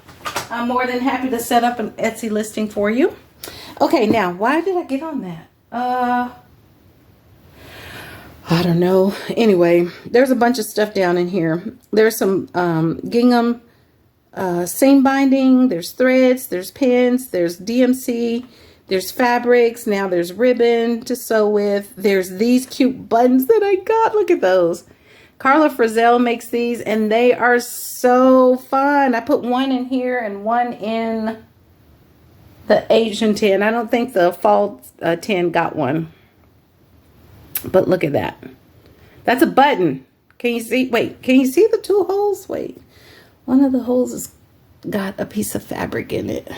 Speaker 1: I'm more than happy to set up an Etsy listing for you. Okay, now, why did I get on that? I don't know. Anyway, there's a bunch of stuff down in here. There's some gingham seam binding, there's threads, there's pins, there's DMC, there's fabrics, now there's ribbon to sew with, there's these cute buttons that I got. Look at those. Carla Frizzell makes these, and they are so fun. I put one in here and one in The Asian tin. I don't think the fall tin got one. But look at that. That's a button. Can you see? Wait, can you see the two holes? Wait. One of the holes has got a piece of fabric in it.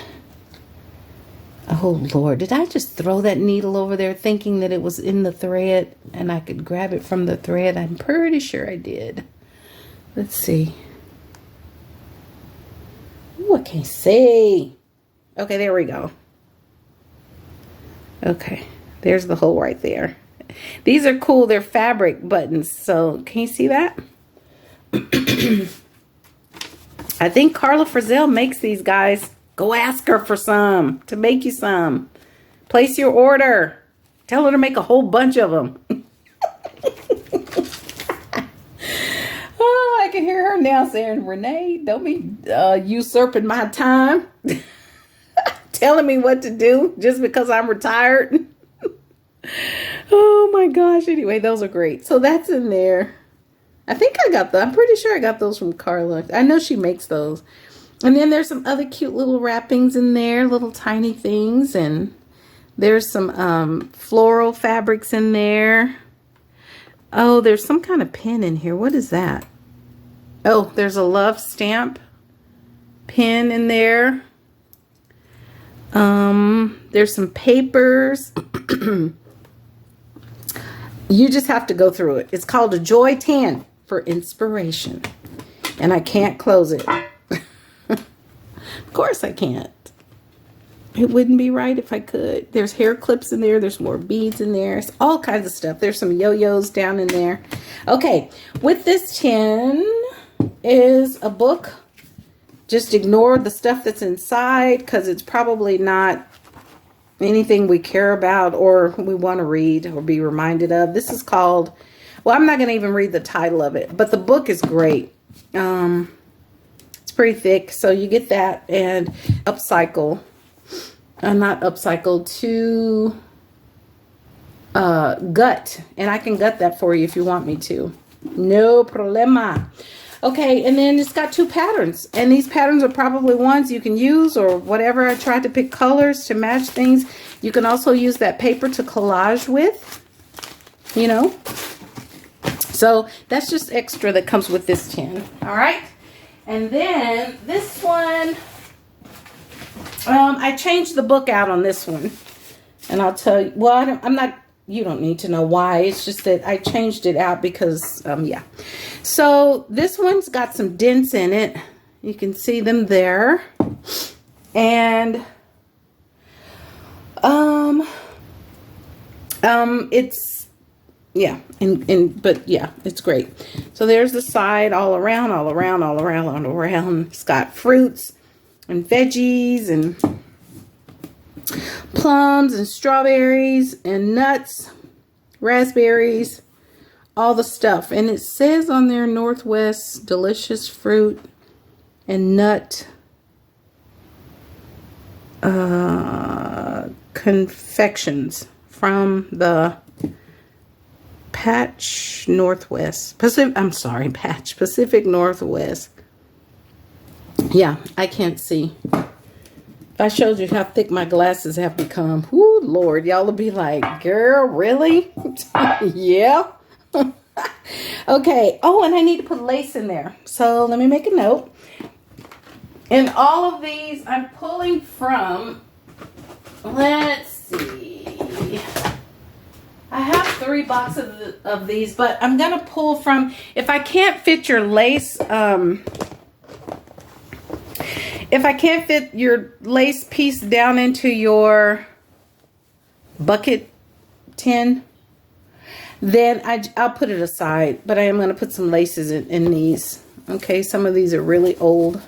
Speaker 1: Oh, Lord. Did I just throw that needle over there thinking that it was in the thread and I could grab it from the thread? I'm pretty sure I did. Let's see. Ooh, I can't see. Okay, there we go. Okay, there's the hole right there. These are cool. They're fabric buttons. So, can you see that? I think Carla Frizzell makes these, guys. Go ask her for some, to make you some. Place your order. Tell her to make a whole bunch of them. Oh, I can hear her now saying, Renee, don't be usurping my time. Telling me what to do just because I'm retired. Oh my gosh. Anyway, those are great. So that's in there. I think I got I'm pretty sure I got those from Carla. I know she makes those. And then there's some other cute little wrappings in there, little tiny things. And there's some floral fabrics in there. Oh, there's some kind of pin in here. What is that? Oh, there's a love stamp pin in there. There's some papers. You just have to go through it. It's called a Joy Tan for inspiration. And I can't close it. Of course I can't. It wouldn't be right if I could. There's hair clips in there. There's more beads in there. It's all kinds of stuff. There's some yo-yos down in there. Okay, with this tin is a book. Just ignore the stuff that's inside because it's probably not anything we care about or we want to read or be reminded of. This is called, well, I'm not going to even read the title of it, but the book is great. It's pretty thick, so you get that and upcycle. Not upcycle, to gut. And I can gut that for you if you want me to. No problema. Okay, and then it's got two patterns. And these patterns are probably ones you can use or whatever. I tried to pick colors to match things. You can also use that paper to collage with, you know. So that's just extra that comes with this tin. All right. And then this one, I changed the book out on this one. And I'll tell you, well, I'm not, you don't need to know why. It's just that I changed it out because, yeah. So this one's got some dents in it. You can see them there. And, it's, yeah, but yeah, it's great. So there's the side all around, all around, all around, all around. It's got fruits and veggies and plums and strawberries and nuts, raspberries, all the stuff. And it says on there, Northwest delicious fruit and nut confections from the Pacific Northwest. Yeah, I can't see. If I showed you how thick my glasses have become, whoo, Lord, y'all will be like, girl, really? Yeah. Okay. Oh, and I need to put lace in there. So let me make a note. And all of these I'm pulling from, let's see. I have 3 boxes of these, but I'm going to pull from, if I can't fit your lace, if I can't fit your lace piece down into your bucket tin, then I'll put it aside. But I am going to put some laces in these. Okay, some of these are really old.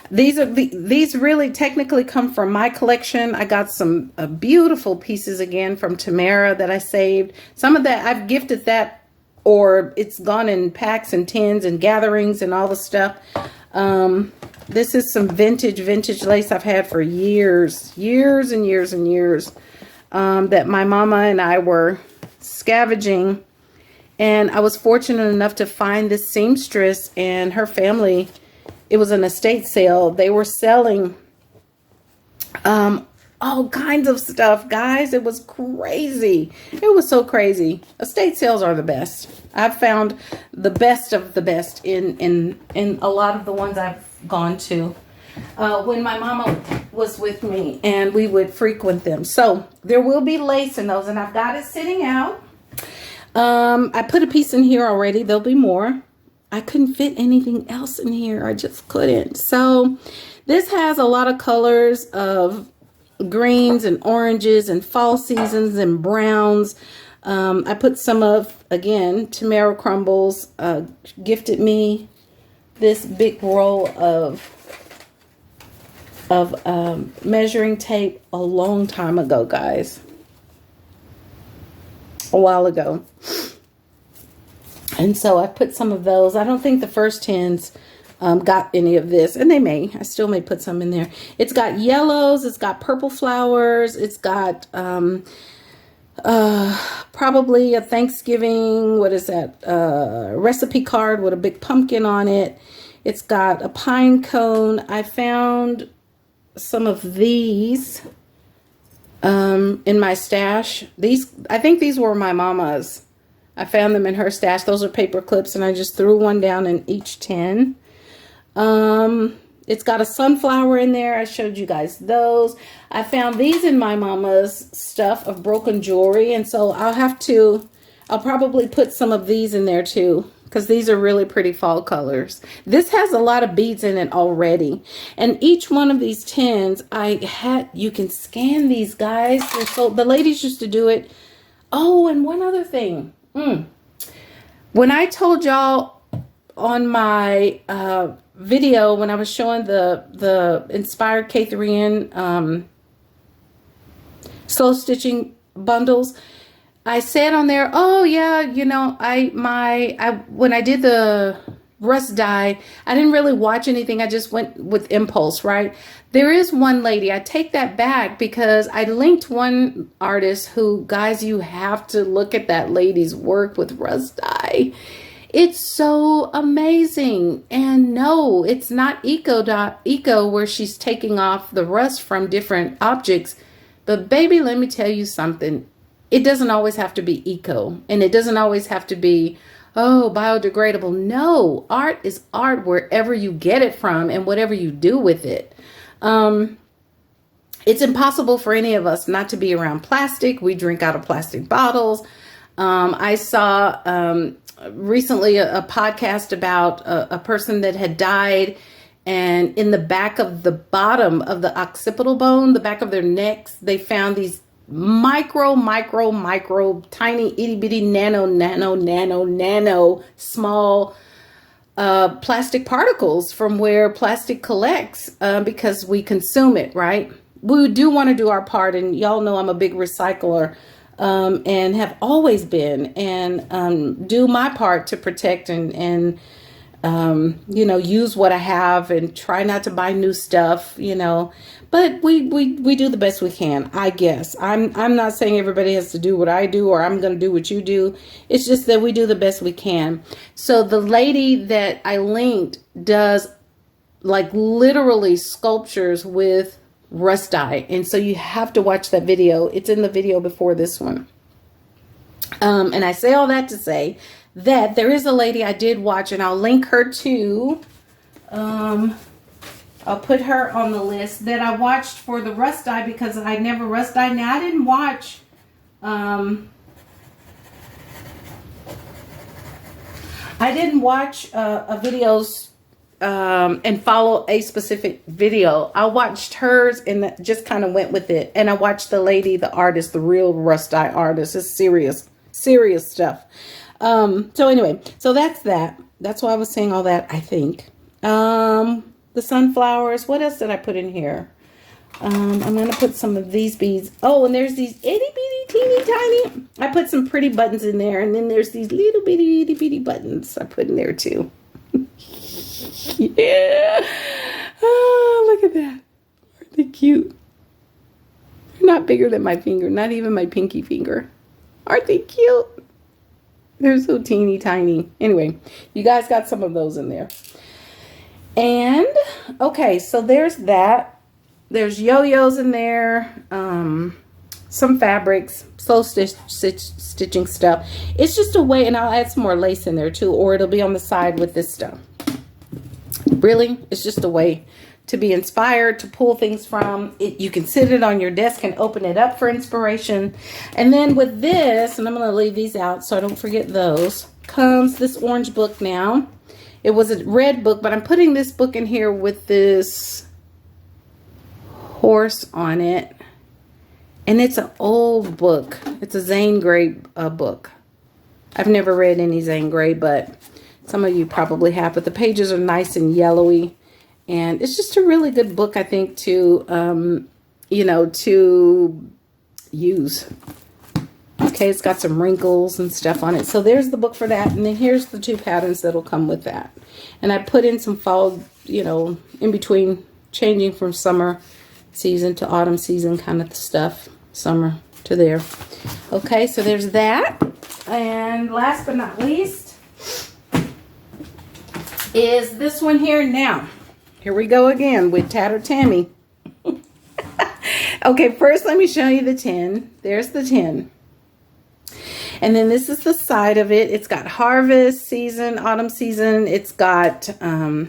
Speaker 1: These really technically come from my collection. I got some beautiful pieces again from Tamara that I saved. Some of that I've gifted that, or it's gone in packs and tins and gatherings and all the stuff. This is some vintage lace I've had for years and years and years, that my mama and I were scavenging. And I was fortunate enough to find this seamstress and her family. It was an estate sale. They were selling all kinds of stuff, guys. It was crazy. It was so crazy. Estate sales are the best. I've found the best of the best in a lot of the ones I've gone to. When my mama was with me and we would frequent them. So there will be lace in those, and I've got it sitting out. I put a piece in here already. There'll be more. I couldn't fit anything else in here. I just couldn't. So this has a lot of colors of greens and oranges and fall seasons and browns. I put some of, again, Tamara Crumbles gifted me this big roll of measuring tape a long time ago, guys. A while ago. And so I put some of those. I don't think the first tins got any of this, and they may. I still may put some in there. It's got yellows, it's got purple flowers, it's got probably a Thanksgiving, what is that, recipe card with a big pumpkin on it. It's got a pine cone. I found some of these in my stash. These, I think these were my mama's. I found them in her stash. Those are paper clips, and I just threw one down in each tin. It's got a sunflower in there. I showed you guys those. I found these in my mama's stuff of broken jewelry, and so I'll probably put some of these in there too, because these are really pretty fall colors. This has a lot of beads in it already, and each one of these tins you can scan these, guys. They're so, the ladies used to do it. Oh, and one other thing. When I told y'all on my video, when I was showing the inspired K3N slow stitching bundles, I said on there, oh yeah, you know, when I did the rust dye, I didn't really watch anything. I just went with impulse, right? There is one lady, I take that back, because I linked one artist who, guys, you have to look at that lady's work with rust dye. It's so amazing. And no, it's not eco where she's taking off the rust from different objects. But baby, let me tell you something. It doesn't always have to be eco, and it doesn't always have to be, oh, biodegradable. No, art is art wherever you get it from and whatever you do with it. It's impossible for any of us not to be around plastic. We drink out of plastic bottles. I saw recently a podcast about a person that had died, and in the back of the bottom of the occipital bone, the back of their necks, they found these micro tiny itty bitty nano small plastic particles from where plastic collects because we consume it, right? We do want to do our part, and y'all know I'm a big recycler and have always been, and do my part to protect and you know, use what I have and try not to buy new stuff, you know, but we do the best we can, I guess. I'm not saying everybody has to do what I do, or I'm going to do what you do. It's just that we do the best we can. So the lady that I linked does like literally sculptures with rust dye. And so you have to watch that video. It's in the video before this one. And I say all that to say that there is a lady I did watch, and I'll link her too. I'll put her on the list that I watched for the rust dye, because I never rust dyed. Now, I didn't watch videos and follow a specific video. I watched hers and just kind of went with it. And I watched the lady, the artist, the real rust dye artist. It's serious stuff. So anyway, so that's that. That's why I was saying all that, I think. The sunflowers. What else did I put in here? I'm going to put some of these beads. Oh, and there's these itty bitty teeny tiny. I put some pretty buttons in there. And then there's these little bitty itty bitty buttons I put in there too. Yeah. Oh, look at that. Aren't they cute? They're not bigger than my finger. Not even my pinky finger. Aren't they cute? They're so teeny tiny. Anyway, you guys got some of those in there. And, okay, so there's that. there's yo-yos in there, some fabrics, slow stitching stuff. It's just a way, and I'll add some more lace in there too, or it'll be on the side with this stuff. Really, it's just a way to be inspired, to pull things from. You can sit it on your desk and open it up for inspiration. And then with this, and I'm going to leave these out so I don't forget those, comes this orange book now. It was a red book, but I'm putting this book in here with this horse on it. And it's an old book. It's a Zane Grey book. I've never read any Zane Grey, but some of you probably have. But the pages are nice and yellowy. And it's just a really good book, I think, to, you know, to use. Okay, it's got some wrinkles and stuff on it. So there's the book for that. And then here's the 2 patterns that'll come with that. And I put in some fall, you know, in between, changing from summer season to autumn season kind of stuff. Summer to there. Okay, so there's that. And last but not least is this one here now. Here we go again with Tattered Tammy. Okay, first let me show you the tin. There's the tin. And then this is the side of it. It's got harvest season, autumn season. It's got, I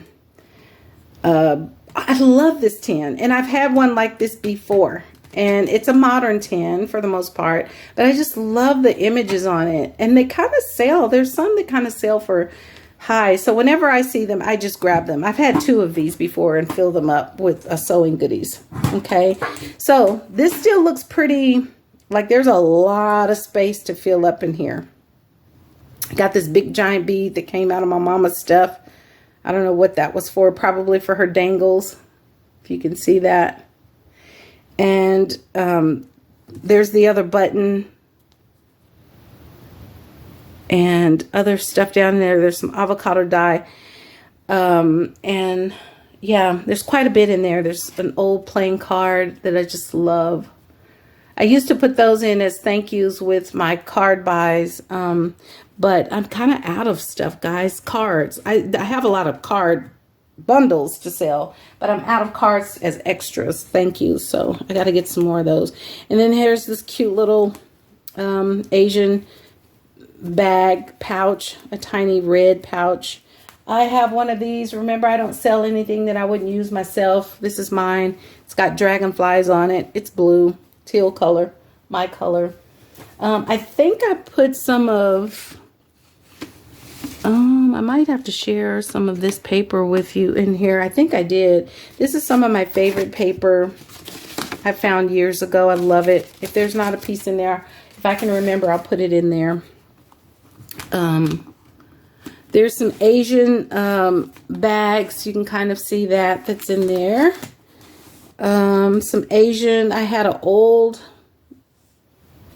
Speaker 1: love this tin. And I've had one like this before. And it's a modern tin for the most part. But I just love the images on it. And they kind of sell. There's some that kind of sell for high. So whenever I see them, I just grab them. I've had 2 of these before and fill them up with sewing goodies. Okay. So this still looks pretty, like there's a lot of space to fill up in here. Got this big giant bead that came out of my mama's stuff. I don't know what that was for. Probably for her dangles. If you can see that. And there's the other button. And other stuff down there. There's some avocado dye. And yeah, there's quite a bit in there. There's an old playing card that I just love. I used to put those in as thank yous with my card buys. But I'm kind of out of stuff, guys. Cards. I have a lot of card bundles to sell, but I'm out of cards as extras. Thank you. So I got to get some more of those. And then here's this cute little Asian bag pouch, a tiny red pouch. I have one of these. Remember, I don't sell anything that I wouldn't use myself. This is mine. It's got dragonflies on it. It's blue, teal color, my color. I think I put some of, I might have to share some of this paper with you in here. I think I did. This is some of my favorite paper I found years ago. I love it. If there's not a piece in there, if I can remember, I'll put it in there. There's some Asian bags. You can kind of see that's in there. Some Asian, I had an old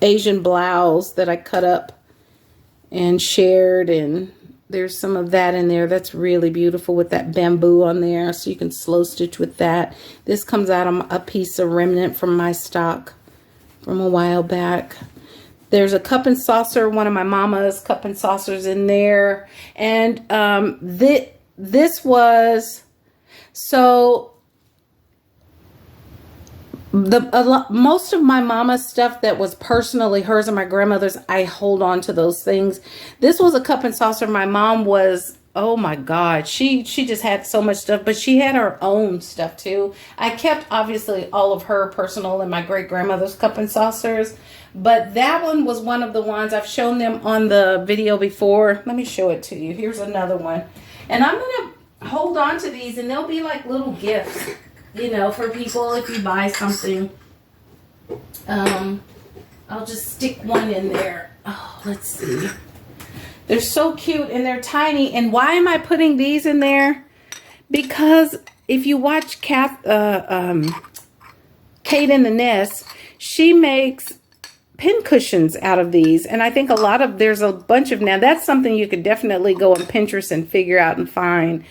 Speaker 1: Asian blouse that I cut up and shared, and there's some of that in there. That's really beautiful with that bamboo on there, so you can slow stitch with that. This comes out of a piece of remnant from my stock from a while back. There's a cup and saucer, one of my mama's cup and saucers in there. And this was, so most of my mama's stuff that was personally hers and my grandmother's, I hold on to those things. This was a cup and saucer. My mom was, oh my God, she just had so much stuff, but she had her own stuff too. I kept obviously all of her personal and my great grandmother's cup and saucers. But that one was one of the ones, I've shown them on the video before. Let me show it to you. Here's another one. And I'm going to hold on to these, and they'll be like little gifts, you know, for people if you buy something. I'll just stick one in there. Oh, let's see. They're so cute, and they're tiny. And why am I putting these in there? Because if you watch Kate in the Nest, she makes pin cushions out of these, and I think there's a bunch of, now that's something you could definitely go on Pinterest and figure out and find,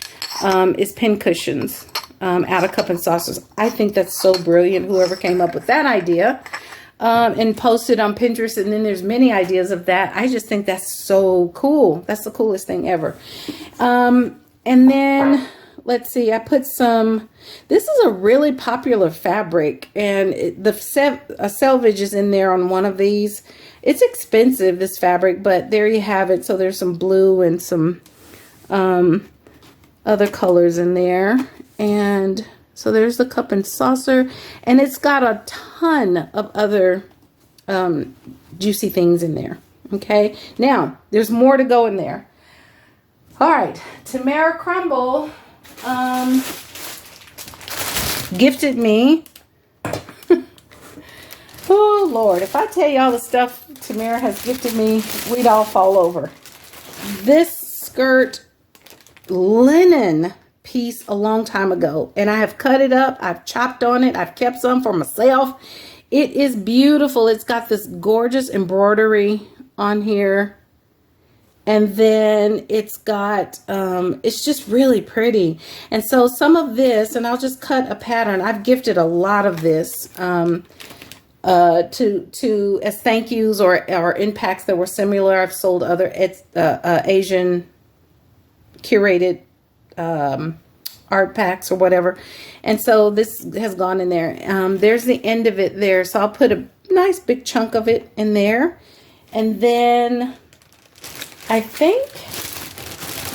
Speaker 1: is pin cushions out of cup and saucers. I think that's so brilliant, whoever came up with that idea, and posted on Pinterest. And then there's many ideas of that. I just think that's so cool. That's the coolest thing ever. And then let's see, I put some, this is a really popular fabric, and selvage is in there on one of these. It's expensive, this fabric, but there you have it. So there's some blue and some other colors in there. And so there's the cup and saucer, and it's got a ton of other juicy things in there. Okay, now there's more to go in there. All right, Tamara Crumble gifted me. Oh Lord, if I tell you all the stuff Tamara has gifted me, we'd all fall over. This skirt linen piece a long time ago, and I have cut it up, I've chopped on it, I've kept some for myself. It is beautiful. It's got this gorgeous embroidery on here, and then it's got it's just really pretty. And so some of this, and I'll just cut a pattern. I've gifted a lot of this to as thank yous or in packs that were similar. I've sold other Asian curated art packs or whatever, and so this has gone in there. There's the end of it there, so I'll put a nice big chunk of it in there. And then I think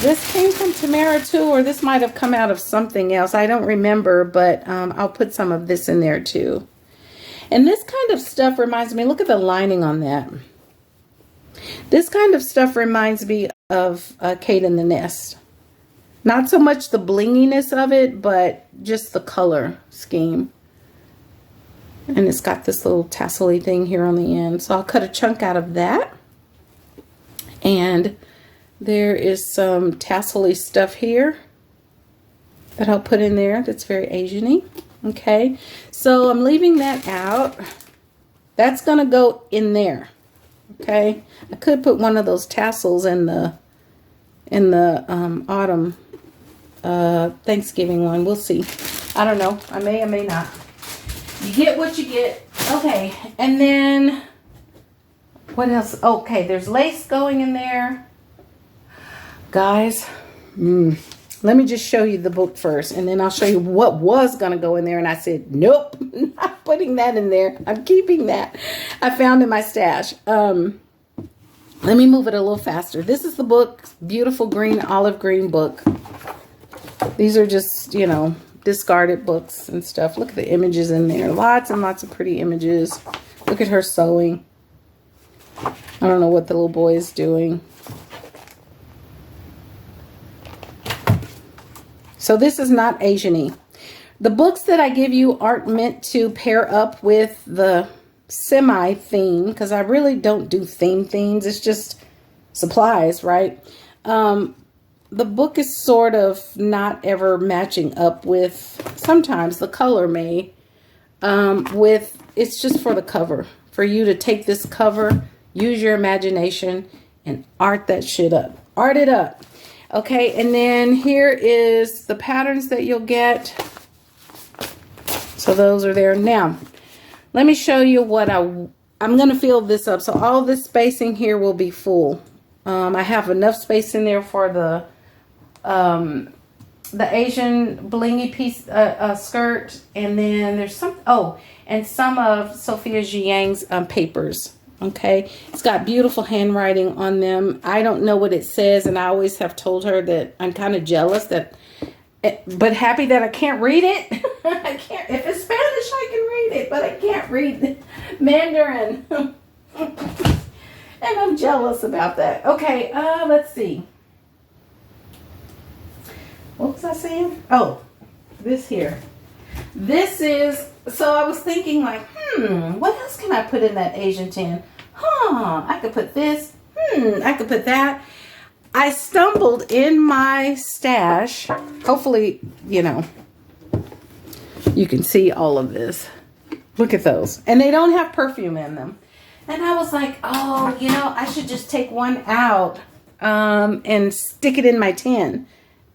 Speaker 1: this came from Tamara too, or this might have come out of something else, I don't remember, but I'll put some of this in there too. And this kind of stuff reminds me, look at the lining on that. This kind of stuff reminds me of Kate in the Nest. Not so much the blinginess of it, but just the color scheme. And it's got this little tassel-y thing here on the end. So I'll cut a chunk out of that. And there is some tassel-y stuff here that I'll put in there that's very Asian-y. Okay, so I'm leaving that out. That's going to go in there. Okay, I could put one of those tassels in the autumn Thanksgiving one. We'll see. I don't know. I may not. You get what you get. Okay, and then what else? Okay, there's lace going in there. Guys, let me just show you the book first, and then I'll show you what was going to go in there. And I said, nope, not putting that in there. I'm keeping that. I found in my stash. Let me move it a little faster. This is the book, beautiful green, olive green book. These are just, you know, discarded books and stuff. Look at the images in there. Lots and lots of pretty images. Look at her sewing. I don't know what the little boy is doing. So this is not Asian-y. The books that I give you aren't meant to pair up with the semi-theme, because I really don't do themes. It's just supplies, right? The book is sort of not ever matching up with, sometimes the color may, it's just for the cover. For you to take this cover, use your imagination, and art that shit up. Art it up. Okay, and then here is the patterns that you'll get. So those are there. Now, let me show you what I'm going to fill this up. So all this spacing here will be full. I have enough space in there for the Asian blingy piece skirt, and then there's some and some of Sophia Jiang's papers. Okay, it's got beautiful handwriting on them. I don't know what it says, and I always have told her that I'm kind of jealous but happy that I can't read it. I can't. If it's Spanish, I can read it, but I can't read Mandarin. And I'm jealous about that. Okay, let's see. What was I saying? Oh, this here. This is, so I was thinking like, what else can I put in that Asian tin? I could put this. I could put that. I stumbled in my stash. Hopefully, you know, you can see all of this. Look at those. And they don't have perfume in them. And I was like, oh, you know, I should just take one out and stick it in my tin.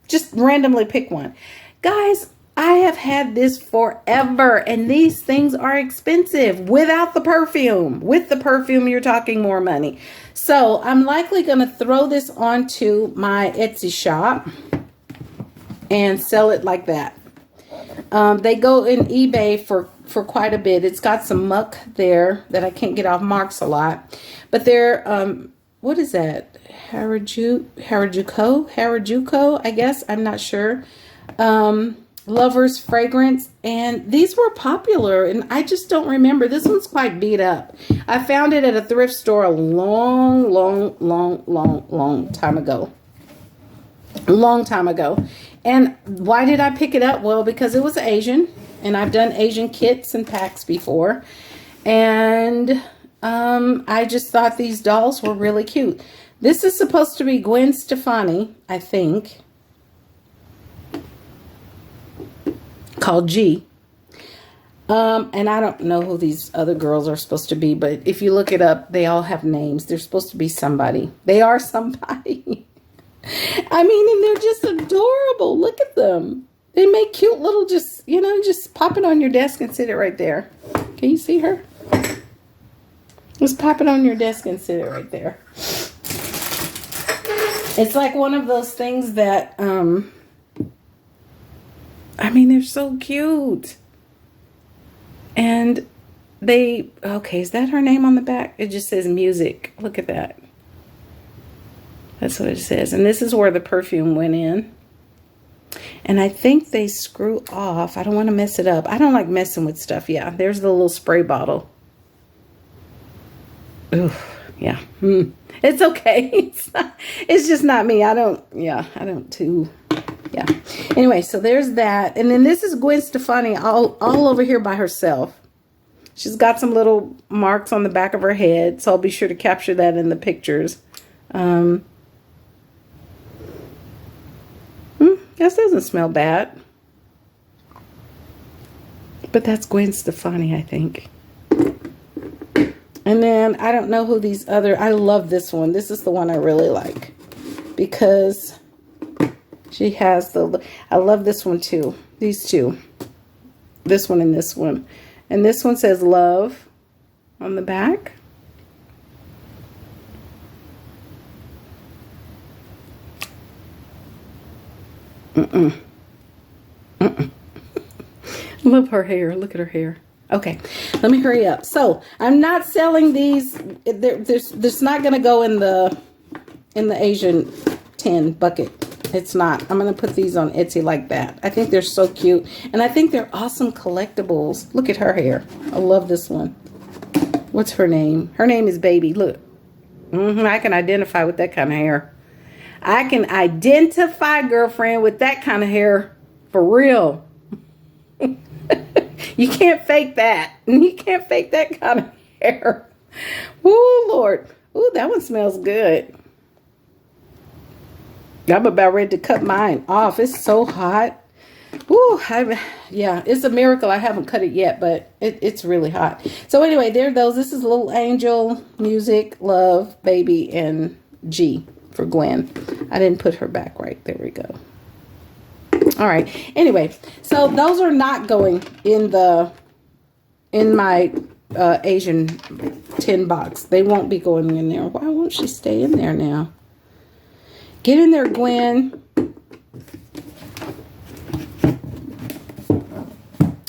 Speaker 1: Just randomly pick one. Guys, I have had this forever, and these things are expensive without the perfume. With the perfume, you're talking more money. So I'm likely going to throw this onto my Etsy shop. and sell it like that. They go in eBay for quite a bit. It's got some muck there that I can't get off marks a lot. But they're, what is that? Harajuku, I guess. I'm not sure. Lover's Fragrance. And these were popular, and I just don't remember. This one's quite beat up. I found it at a thrift store a long time ago. A long time ago. And why did I pick it up? Well, because it was Asian, and I've done Asian kits and packs before. And I just thought these dolls were really cute. This is supposed to be Gwen Stefani, I think, called G. And I don't know who these other girls are supposed to be, but if you look it up, they all have names. They're supposed to be somebody. They are somebody. I mean, and they're just adorable. Look at them. They make cute little, just, you know, just pop it on your desk and sit it right there. Can you see her? Just pop it on your desk and sit it right there. It's like one of those things that, I mean, they're so cute. And they, okay, is that her name on the back? It just says music. Look at that. That's what it says. And this is where the perfume went in. And I think they screw off. I don't want to mess it up. I don't like messing with stuff. Yeah, there's the little spray bottle. Ooh, yeah. It's okay. It's just not me. I don't too. Yeah. Anyway, so there's that. And then this is Gwen Stefani all over here by herself. She's got some little marks on the back of her head. So I'll be sure to capture that in the pictures. This doesn't smell bad. But that's Gwen Stefani, I think. And then I don't know who these other, I love this one. This is the one I really like. Because she has the, I love this one too. These two. This one and this one. And this one says love on the back. Love her hair. Look at her hair. Okay, let me hurry up. So I'm not selling these. There's not going to go in the Asian tin bucket. It's not. I'm going to put these on Etsy like that. I think they're so cute, and I think they're awesome collectibles. Look at her hair. I love this one. What's her name? Her name is Baby. Look. I can identify with that kind of hair. I can identify, girlfriend, with that kind of hair. For real. You can't fake that. You can't fake that kind of hair. Woo, Lord. Ooh, that one smells good. I'm about ready to cut mine off. It's so hot. Ooh, yeah, it's a miracle I haven't cut it yet, but it's really hot. So anyway, there those. This is Little Angel, Music, Love, Baby, and G for Gwen. I didn't put her back right. There we go. All right. Anyway, so those are not going in my Asian tin box. They won't be going in there. Why won't she stay in there now? Get in there, Gwen.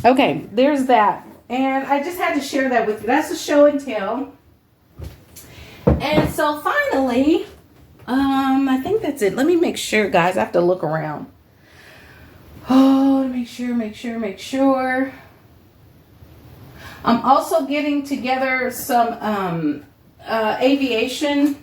Speaker 1: Okay, there's that. And I just had to share that with you. That's a show and tell. And so finally, I think that's it. Let me make sure, guys. I have to look around. Oh, make sure. I'm also getting together some aviation.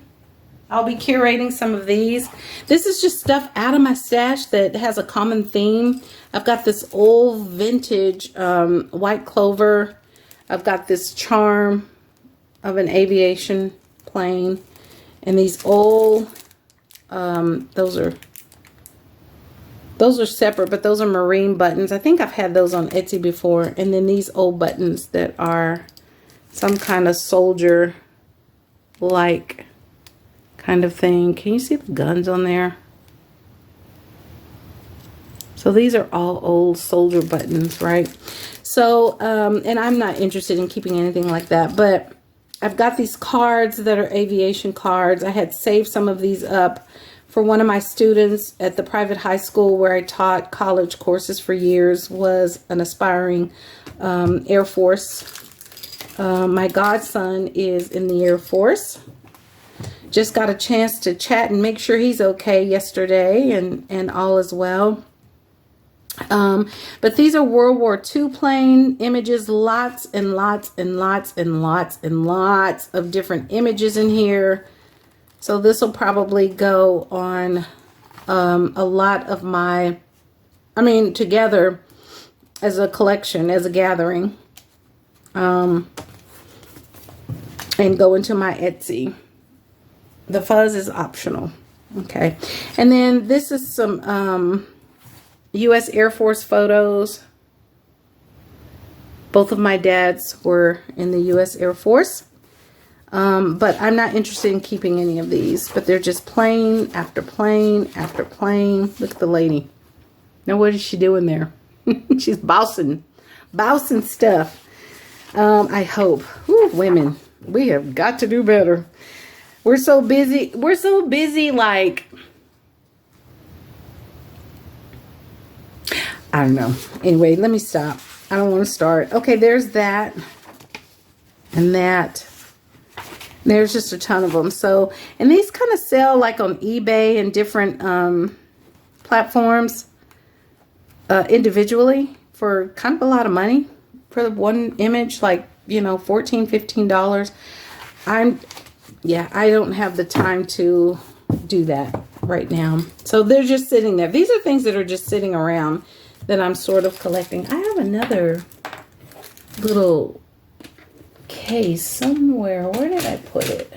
Speaker 1: I'll be curating some of these. This is just stuff out of my stash that has a common theme. I've got this old vintage white clover. I've got this charm of an aviation plane. And these old, those are separate, but those are marine buttons. I think I've had those on Etsy before. And then these old buttons that are some kind of soldier-like kind of thing. Can you see the guns on there? So these are all old soldier buttons, right? So, and I'm not interested in keeping anything like that, but I've got these cards that are aviation cards. I had saved some of these up for one of my students at the private high school where I taught college courses for years, was an aspiring Air Force. My godson is in the Air Force. Just got a chance to chat and make sure he's okay yesterday, and all is well. But these are World War II plane images, lots and lots and lots and lots and lots of different images in here. So this will probably go on a lot of my, together as a collection, as a gathering, and go into my Etsy. The fuzz is optional. Okay. And then this is some U.S. Air Force photos. Both of my dads were in the U.S. Air Force. But I'm not interested in keeping any of these. But they're just plane after plane after plane. Look at the lady. Now what is she doing there? She's bossing stuff. I hope. Whew, women, we have got to do better. We're so busy. We're so busy, like, I don't know. Anyway, let me stop. I don't want to start. Okay, there's that. And that. There's just a ton of them. So, and these kind of sell like on eBay and different platforms individually for kind of a lot of money for the one image, like, you know, $14, $15. I don't have the time to do that right now. So they're just sitting there. These are things that are just sitting around that I'm sort of collecting. I have another little case somewhere. Where did I put it?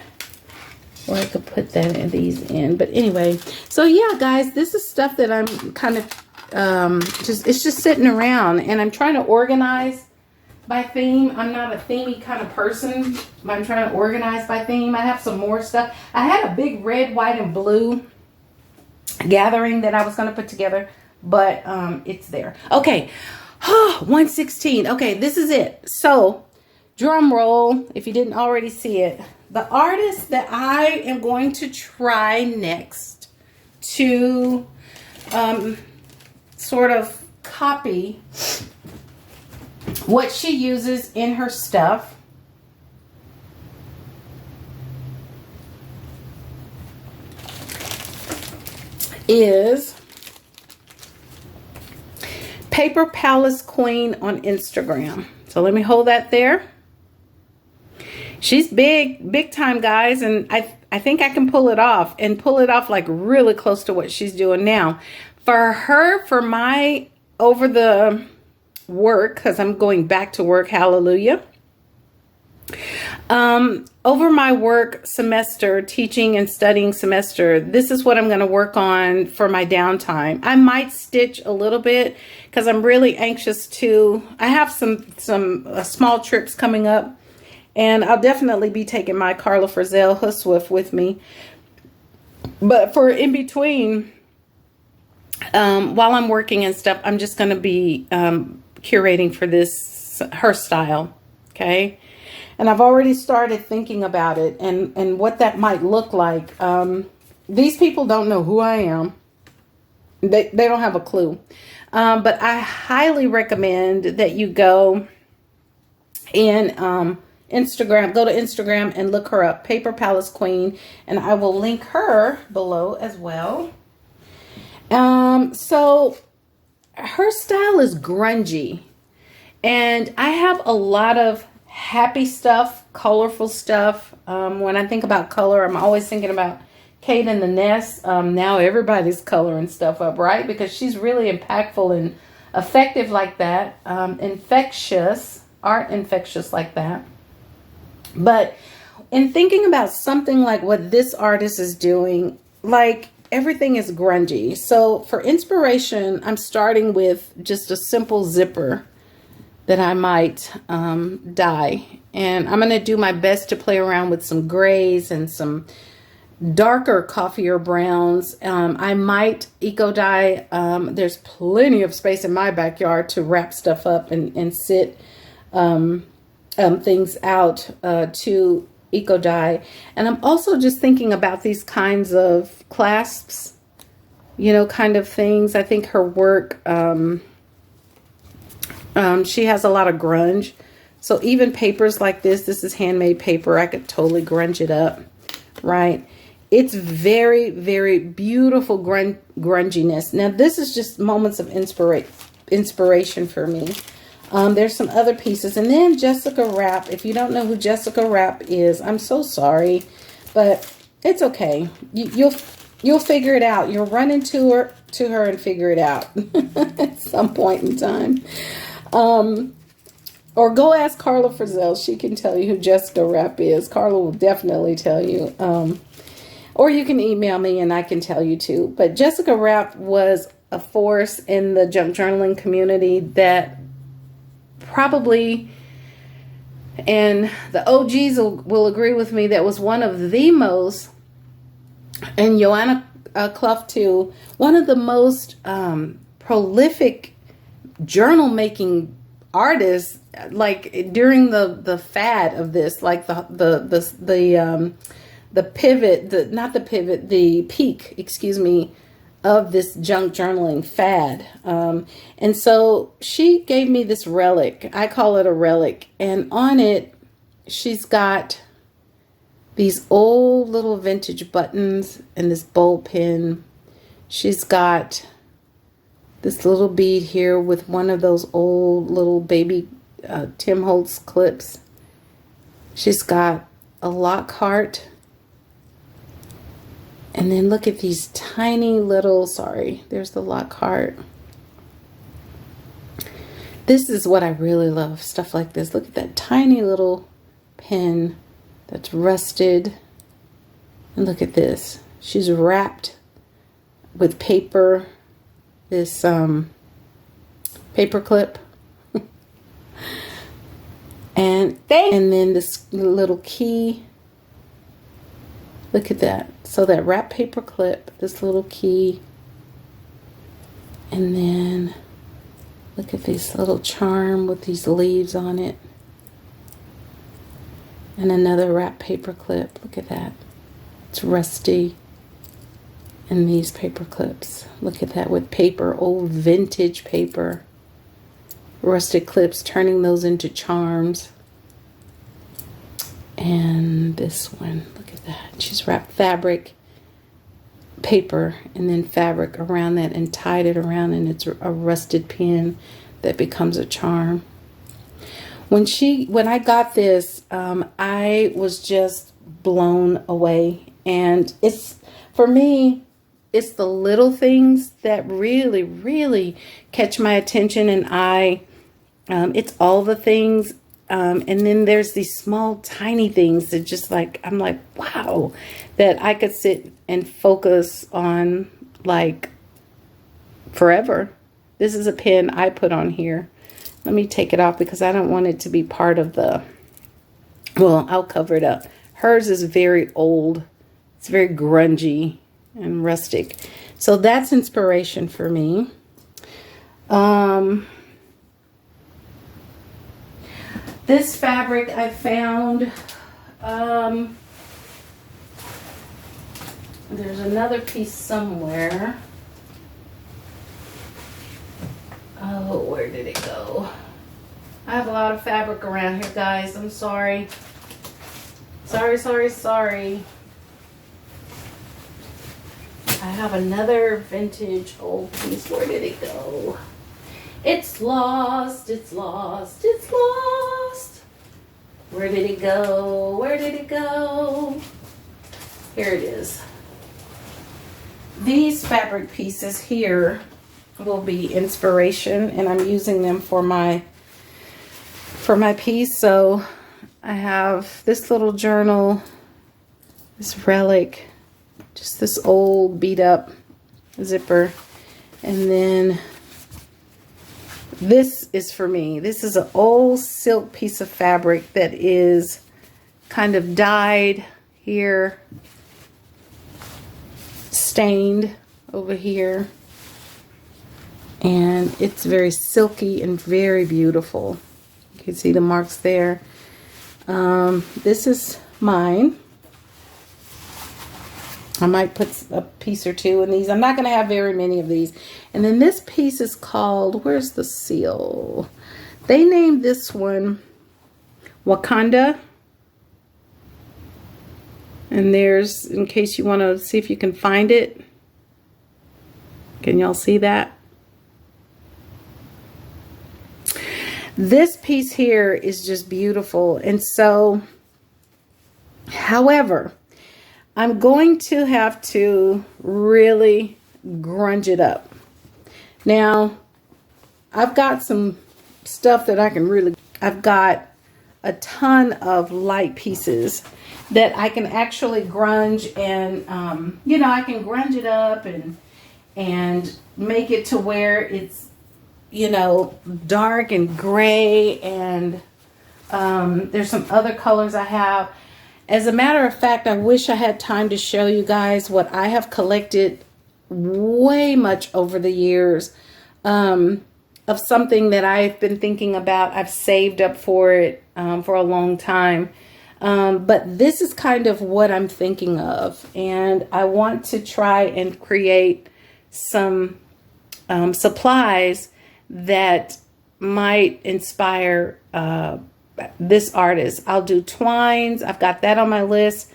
Speaker 1: Where I could put that in these in. But anyway, so yeah, guys, this is stuff that I'm kind of it's just sitting around, and I'm trying to organize by theme. I'm not a themey kind of person, but I'm trying to organize by theme. I have some more stuff. I had a big red, white, and blue gathering that I was going to put together, but it's there. Okay, 116. Okay, this is it. So, drum roll, if you didn't already see it. The artist that I am going to try next to sort of copy what she uses in her stuff is Paper Palace Queen on Instagram. So let me hold that there. She's big time, guys, and I think I can pull it off, and pull it off like really close to what she's doing now. For her, for my over the work, because I'm going back to work, hallelujah. Over my work semester, teaching and studying semester, this is what I'm going to work on for my downtime. I might stitch a little bit because I'm really anxious to, I have some small trips coming up, and I'll definitely be taking my Carla Frizzell Huswiff with me. But for in between, while I'm working and stuff, I'm just going to be curating for this, her style. Okay. And I've already started thinking about it and what that might look like. These people don't know who I am. They don't have a clue. But I highly recommend that you go in Instagram, go to Instagram and look her up, Paper Palace Queen, and I will link her below as well. So her style is grungy, and I have a lot of happy stuff, colorful stuff. When I think about color, I'm always thinking about Kate and the Nest. Now everybody's coloring stuff up, right? Because she's really impactful and effective like that. Infectious like that. But in thinking about something like what this artist is doing, like everything is grungy. So for inspiration, I'm starting with just a simple zipper that I might dye. And I'm going to do my best to play around with some grays and some darker coffee or browns. I might eco dye. There's plenty of space in my backyard to wrap stuff up and sit things out to eco dye. And I'm also just thinking about these kinds of clasps, you know, kind of things. I think her work, she has a lot of grunge. So even papers like this is handmade paper. I could totally grunge it up, right? It's very, very beautiful grunginess. Now, this is just moments of inspiration for me. There's some other pieces. And then Jessica Rapp. If you don't know who Jessica Rapp is, I'm so sorry. But it's okay. You'll figure it out. You'll run into her and figure it out at some point in time. Or go ask Carla Frizzell. She can tell you who Jessica Rapp is. Carla will definitely tell you. Or you can email me and I can tell you too. But Jessica Rapp was a force in the junk journaling community that probably, and the OGs will agree with me, that was one of the most, and Joanna Clough too, one of the most prolific journal making artists, like during the fad of this, like the peak, excuse me, of this junk journaling fad. And so she gave me this relic. I call it a relic. And on it, she's got these old little vintage buttons and this bowl pin. She's got this little bead here with one of those old little baby Tim Holtz clips. She's got a Lockhart. And then look at these tiny little, sorry, there's the Lockhart. This is what I really love, stuff like this. Look at that tiny little pin that's rusted. And look at this. She's wrapped with paper, this paper clip. and then this little key. Look at that. So that wrap paper clip, this little key, and then look at this little charm with these leaves on it, and another wrap paper clip. Look at that. It's rusty. And these paper clips. Look at that with paper, old vintage paper. Rusted clips, turning those into charms. And this one, look at that. She's wrapped fabric, paper, and then fabric around that and tied it around, and it's a rusted pin that becomes a charm. When I got this, I was just blown away. And it's, for me, it's the little things that really, really catch my attention. And it's all the things. And then there's these small, tiny things that just like, I'm like, wow, that I could sit and focus on like forever. This is a pin I put on here. Let me take it off because I don't want it to be part of the, well, I'll cover it up. Hers is very old. It's very grungy and rustic. So that's inspiration for me. This fabric I found, there's another piece somewhere. Oh, where did it go? I have a lot of fabric around here, guys. I'm sorry. Sorry. I have another vintage old piece. Where did it go? It's lost. Where did it go? Here it is. These fabric pieces here will be inspiration, and I'm using them for my piece. So I have this little journal, this relic, just this old beat up zipper, and then this is for me. This is an old silk piece of fabric that is kind of dyed here, stained over here, and it's very silky and very beautiful. You can see the marks there. This is mine. I might put a piece or two in these. I'm not going to have very many of these. And then this piece is called, where's the seal? They named this one Wakanda. And there's, in case you want to see if you can find it. Can y'all see that? This piece here is just beautiful. And so, however, I'm going to have to really grunge it up. Now, I've got some stuff that I can really, I've got a ton of light pieces that I can actually grunge and, you know, I can grunge it up and make it to where it's, you know, dark and gray, and there's some other colors I have. As a matter of fact, I wish I had time to show you guys what I have collected way much over the years of something that I've been thinking about. I've saved up for it for a long time. But this is kind of what I'm thinking of. And I want to try and create some supplies that might inspire this artist. I'll do twines. I've got that on my list.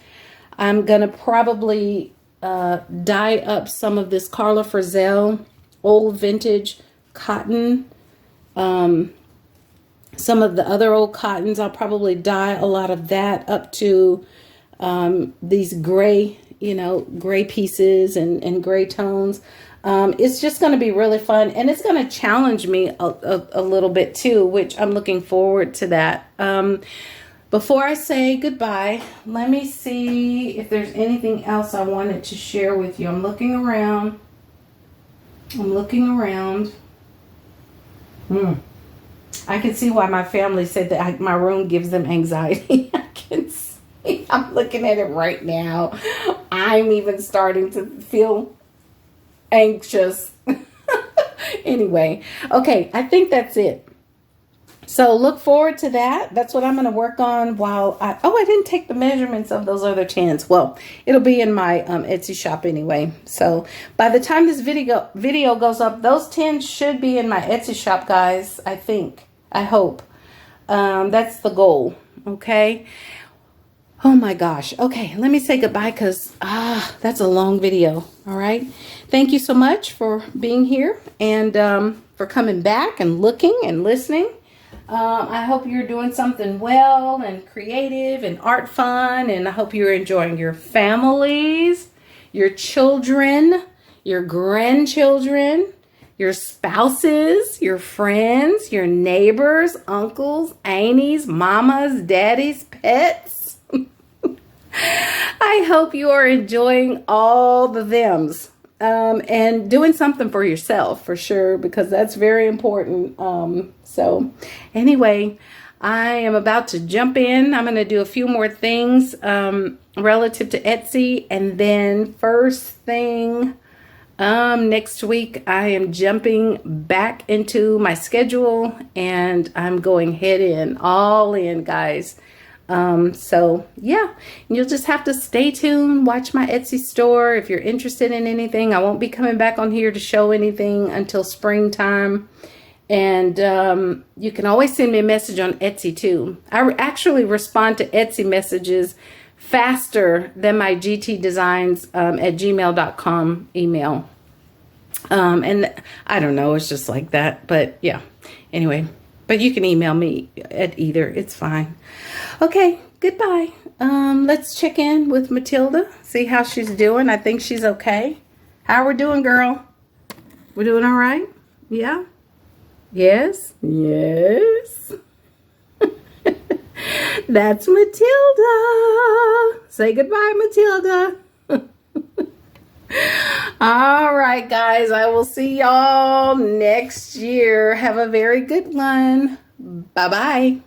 Speaker 1: I'm going to probably dye up some of this Carla Frisell old vintage cotton. Some of the other old cottons, I'll probably dye a lot of that up to these gray, you know, gray pieces and gray tones. It's just going to be really fun, and it's going to challenge me a little bit too, which I'm looking forward to that. Before I say goodbye, let me see if there's anything else I wanted to share with you. I'm looking around. I can see why my family said that my room gives them anxiety. I can see. I'm looking at it right now. I'm even starting to feel anxious. Anyway, okay, I think that's it. So look forward to that. That's what I'm going to work on while I didn't take the measurements of those other tins. Well, it'll be in my Etsy shop anyway. So by the time this video goes up, those tins should be in my Etsy shop, guys. I think. I hope. That's the goal. Okay. Oh my gosh. Okay, let me say goodbye because that's a long video. All right. Thank you so much for being here and for coming back and looking and listening. I hope you're doing something well and creative and art fun, and I hope you're enjoying your families, your children, your grandchildren, your spouses, your friends, your neighbors, uncles, aunties, mamas, daddies, pets. I hope you are enjoying all the thems and doing something for yourself for sure, because that's very important. So anyway, I am about to jump in. I'm going to do a few more things relative to Etsy, and then first thing next week I am jumping back into my schedule and I'm going all in, guys. So yeah, you'll just have to stay tuned, watch my Etsy store if you're interested in anything. I won't be coming back on here to show anything until springtime. And you can always send me a message on Etsy too. I actually respond to Etsy messages faster than my gtdesigns at gmail.com email. And I don't know, it's just like that. But yeah, anyway. But you can email me at either. It's fine. Okay, goodbye. Let's check in with Matilda. See how she's doing. I think she's okay. How we doing, girl? We're doing all right? Yeah? Yes? Yes. That's Matilda. Say goodbye, Matilda. All right, guys, I will see y'all next year. Have a very good one. Bye-bye.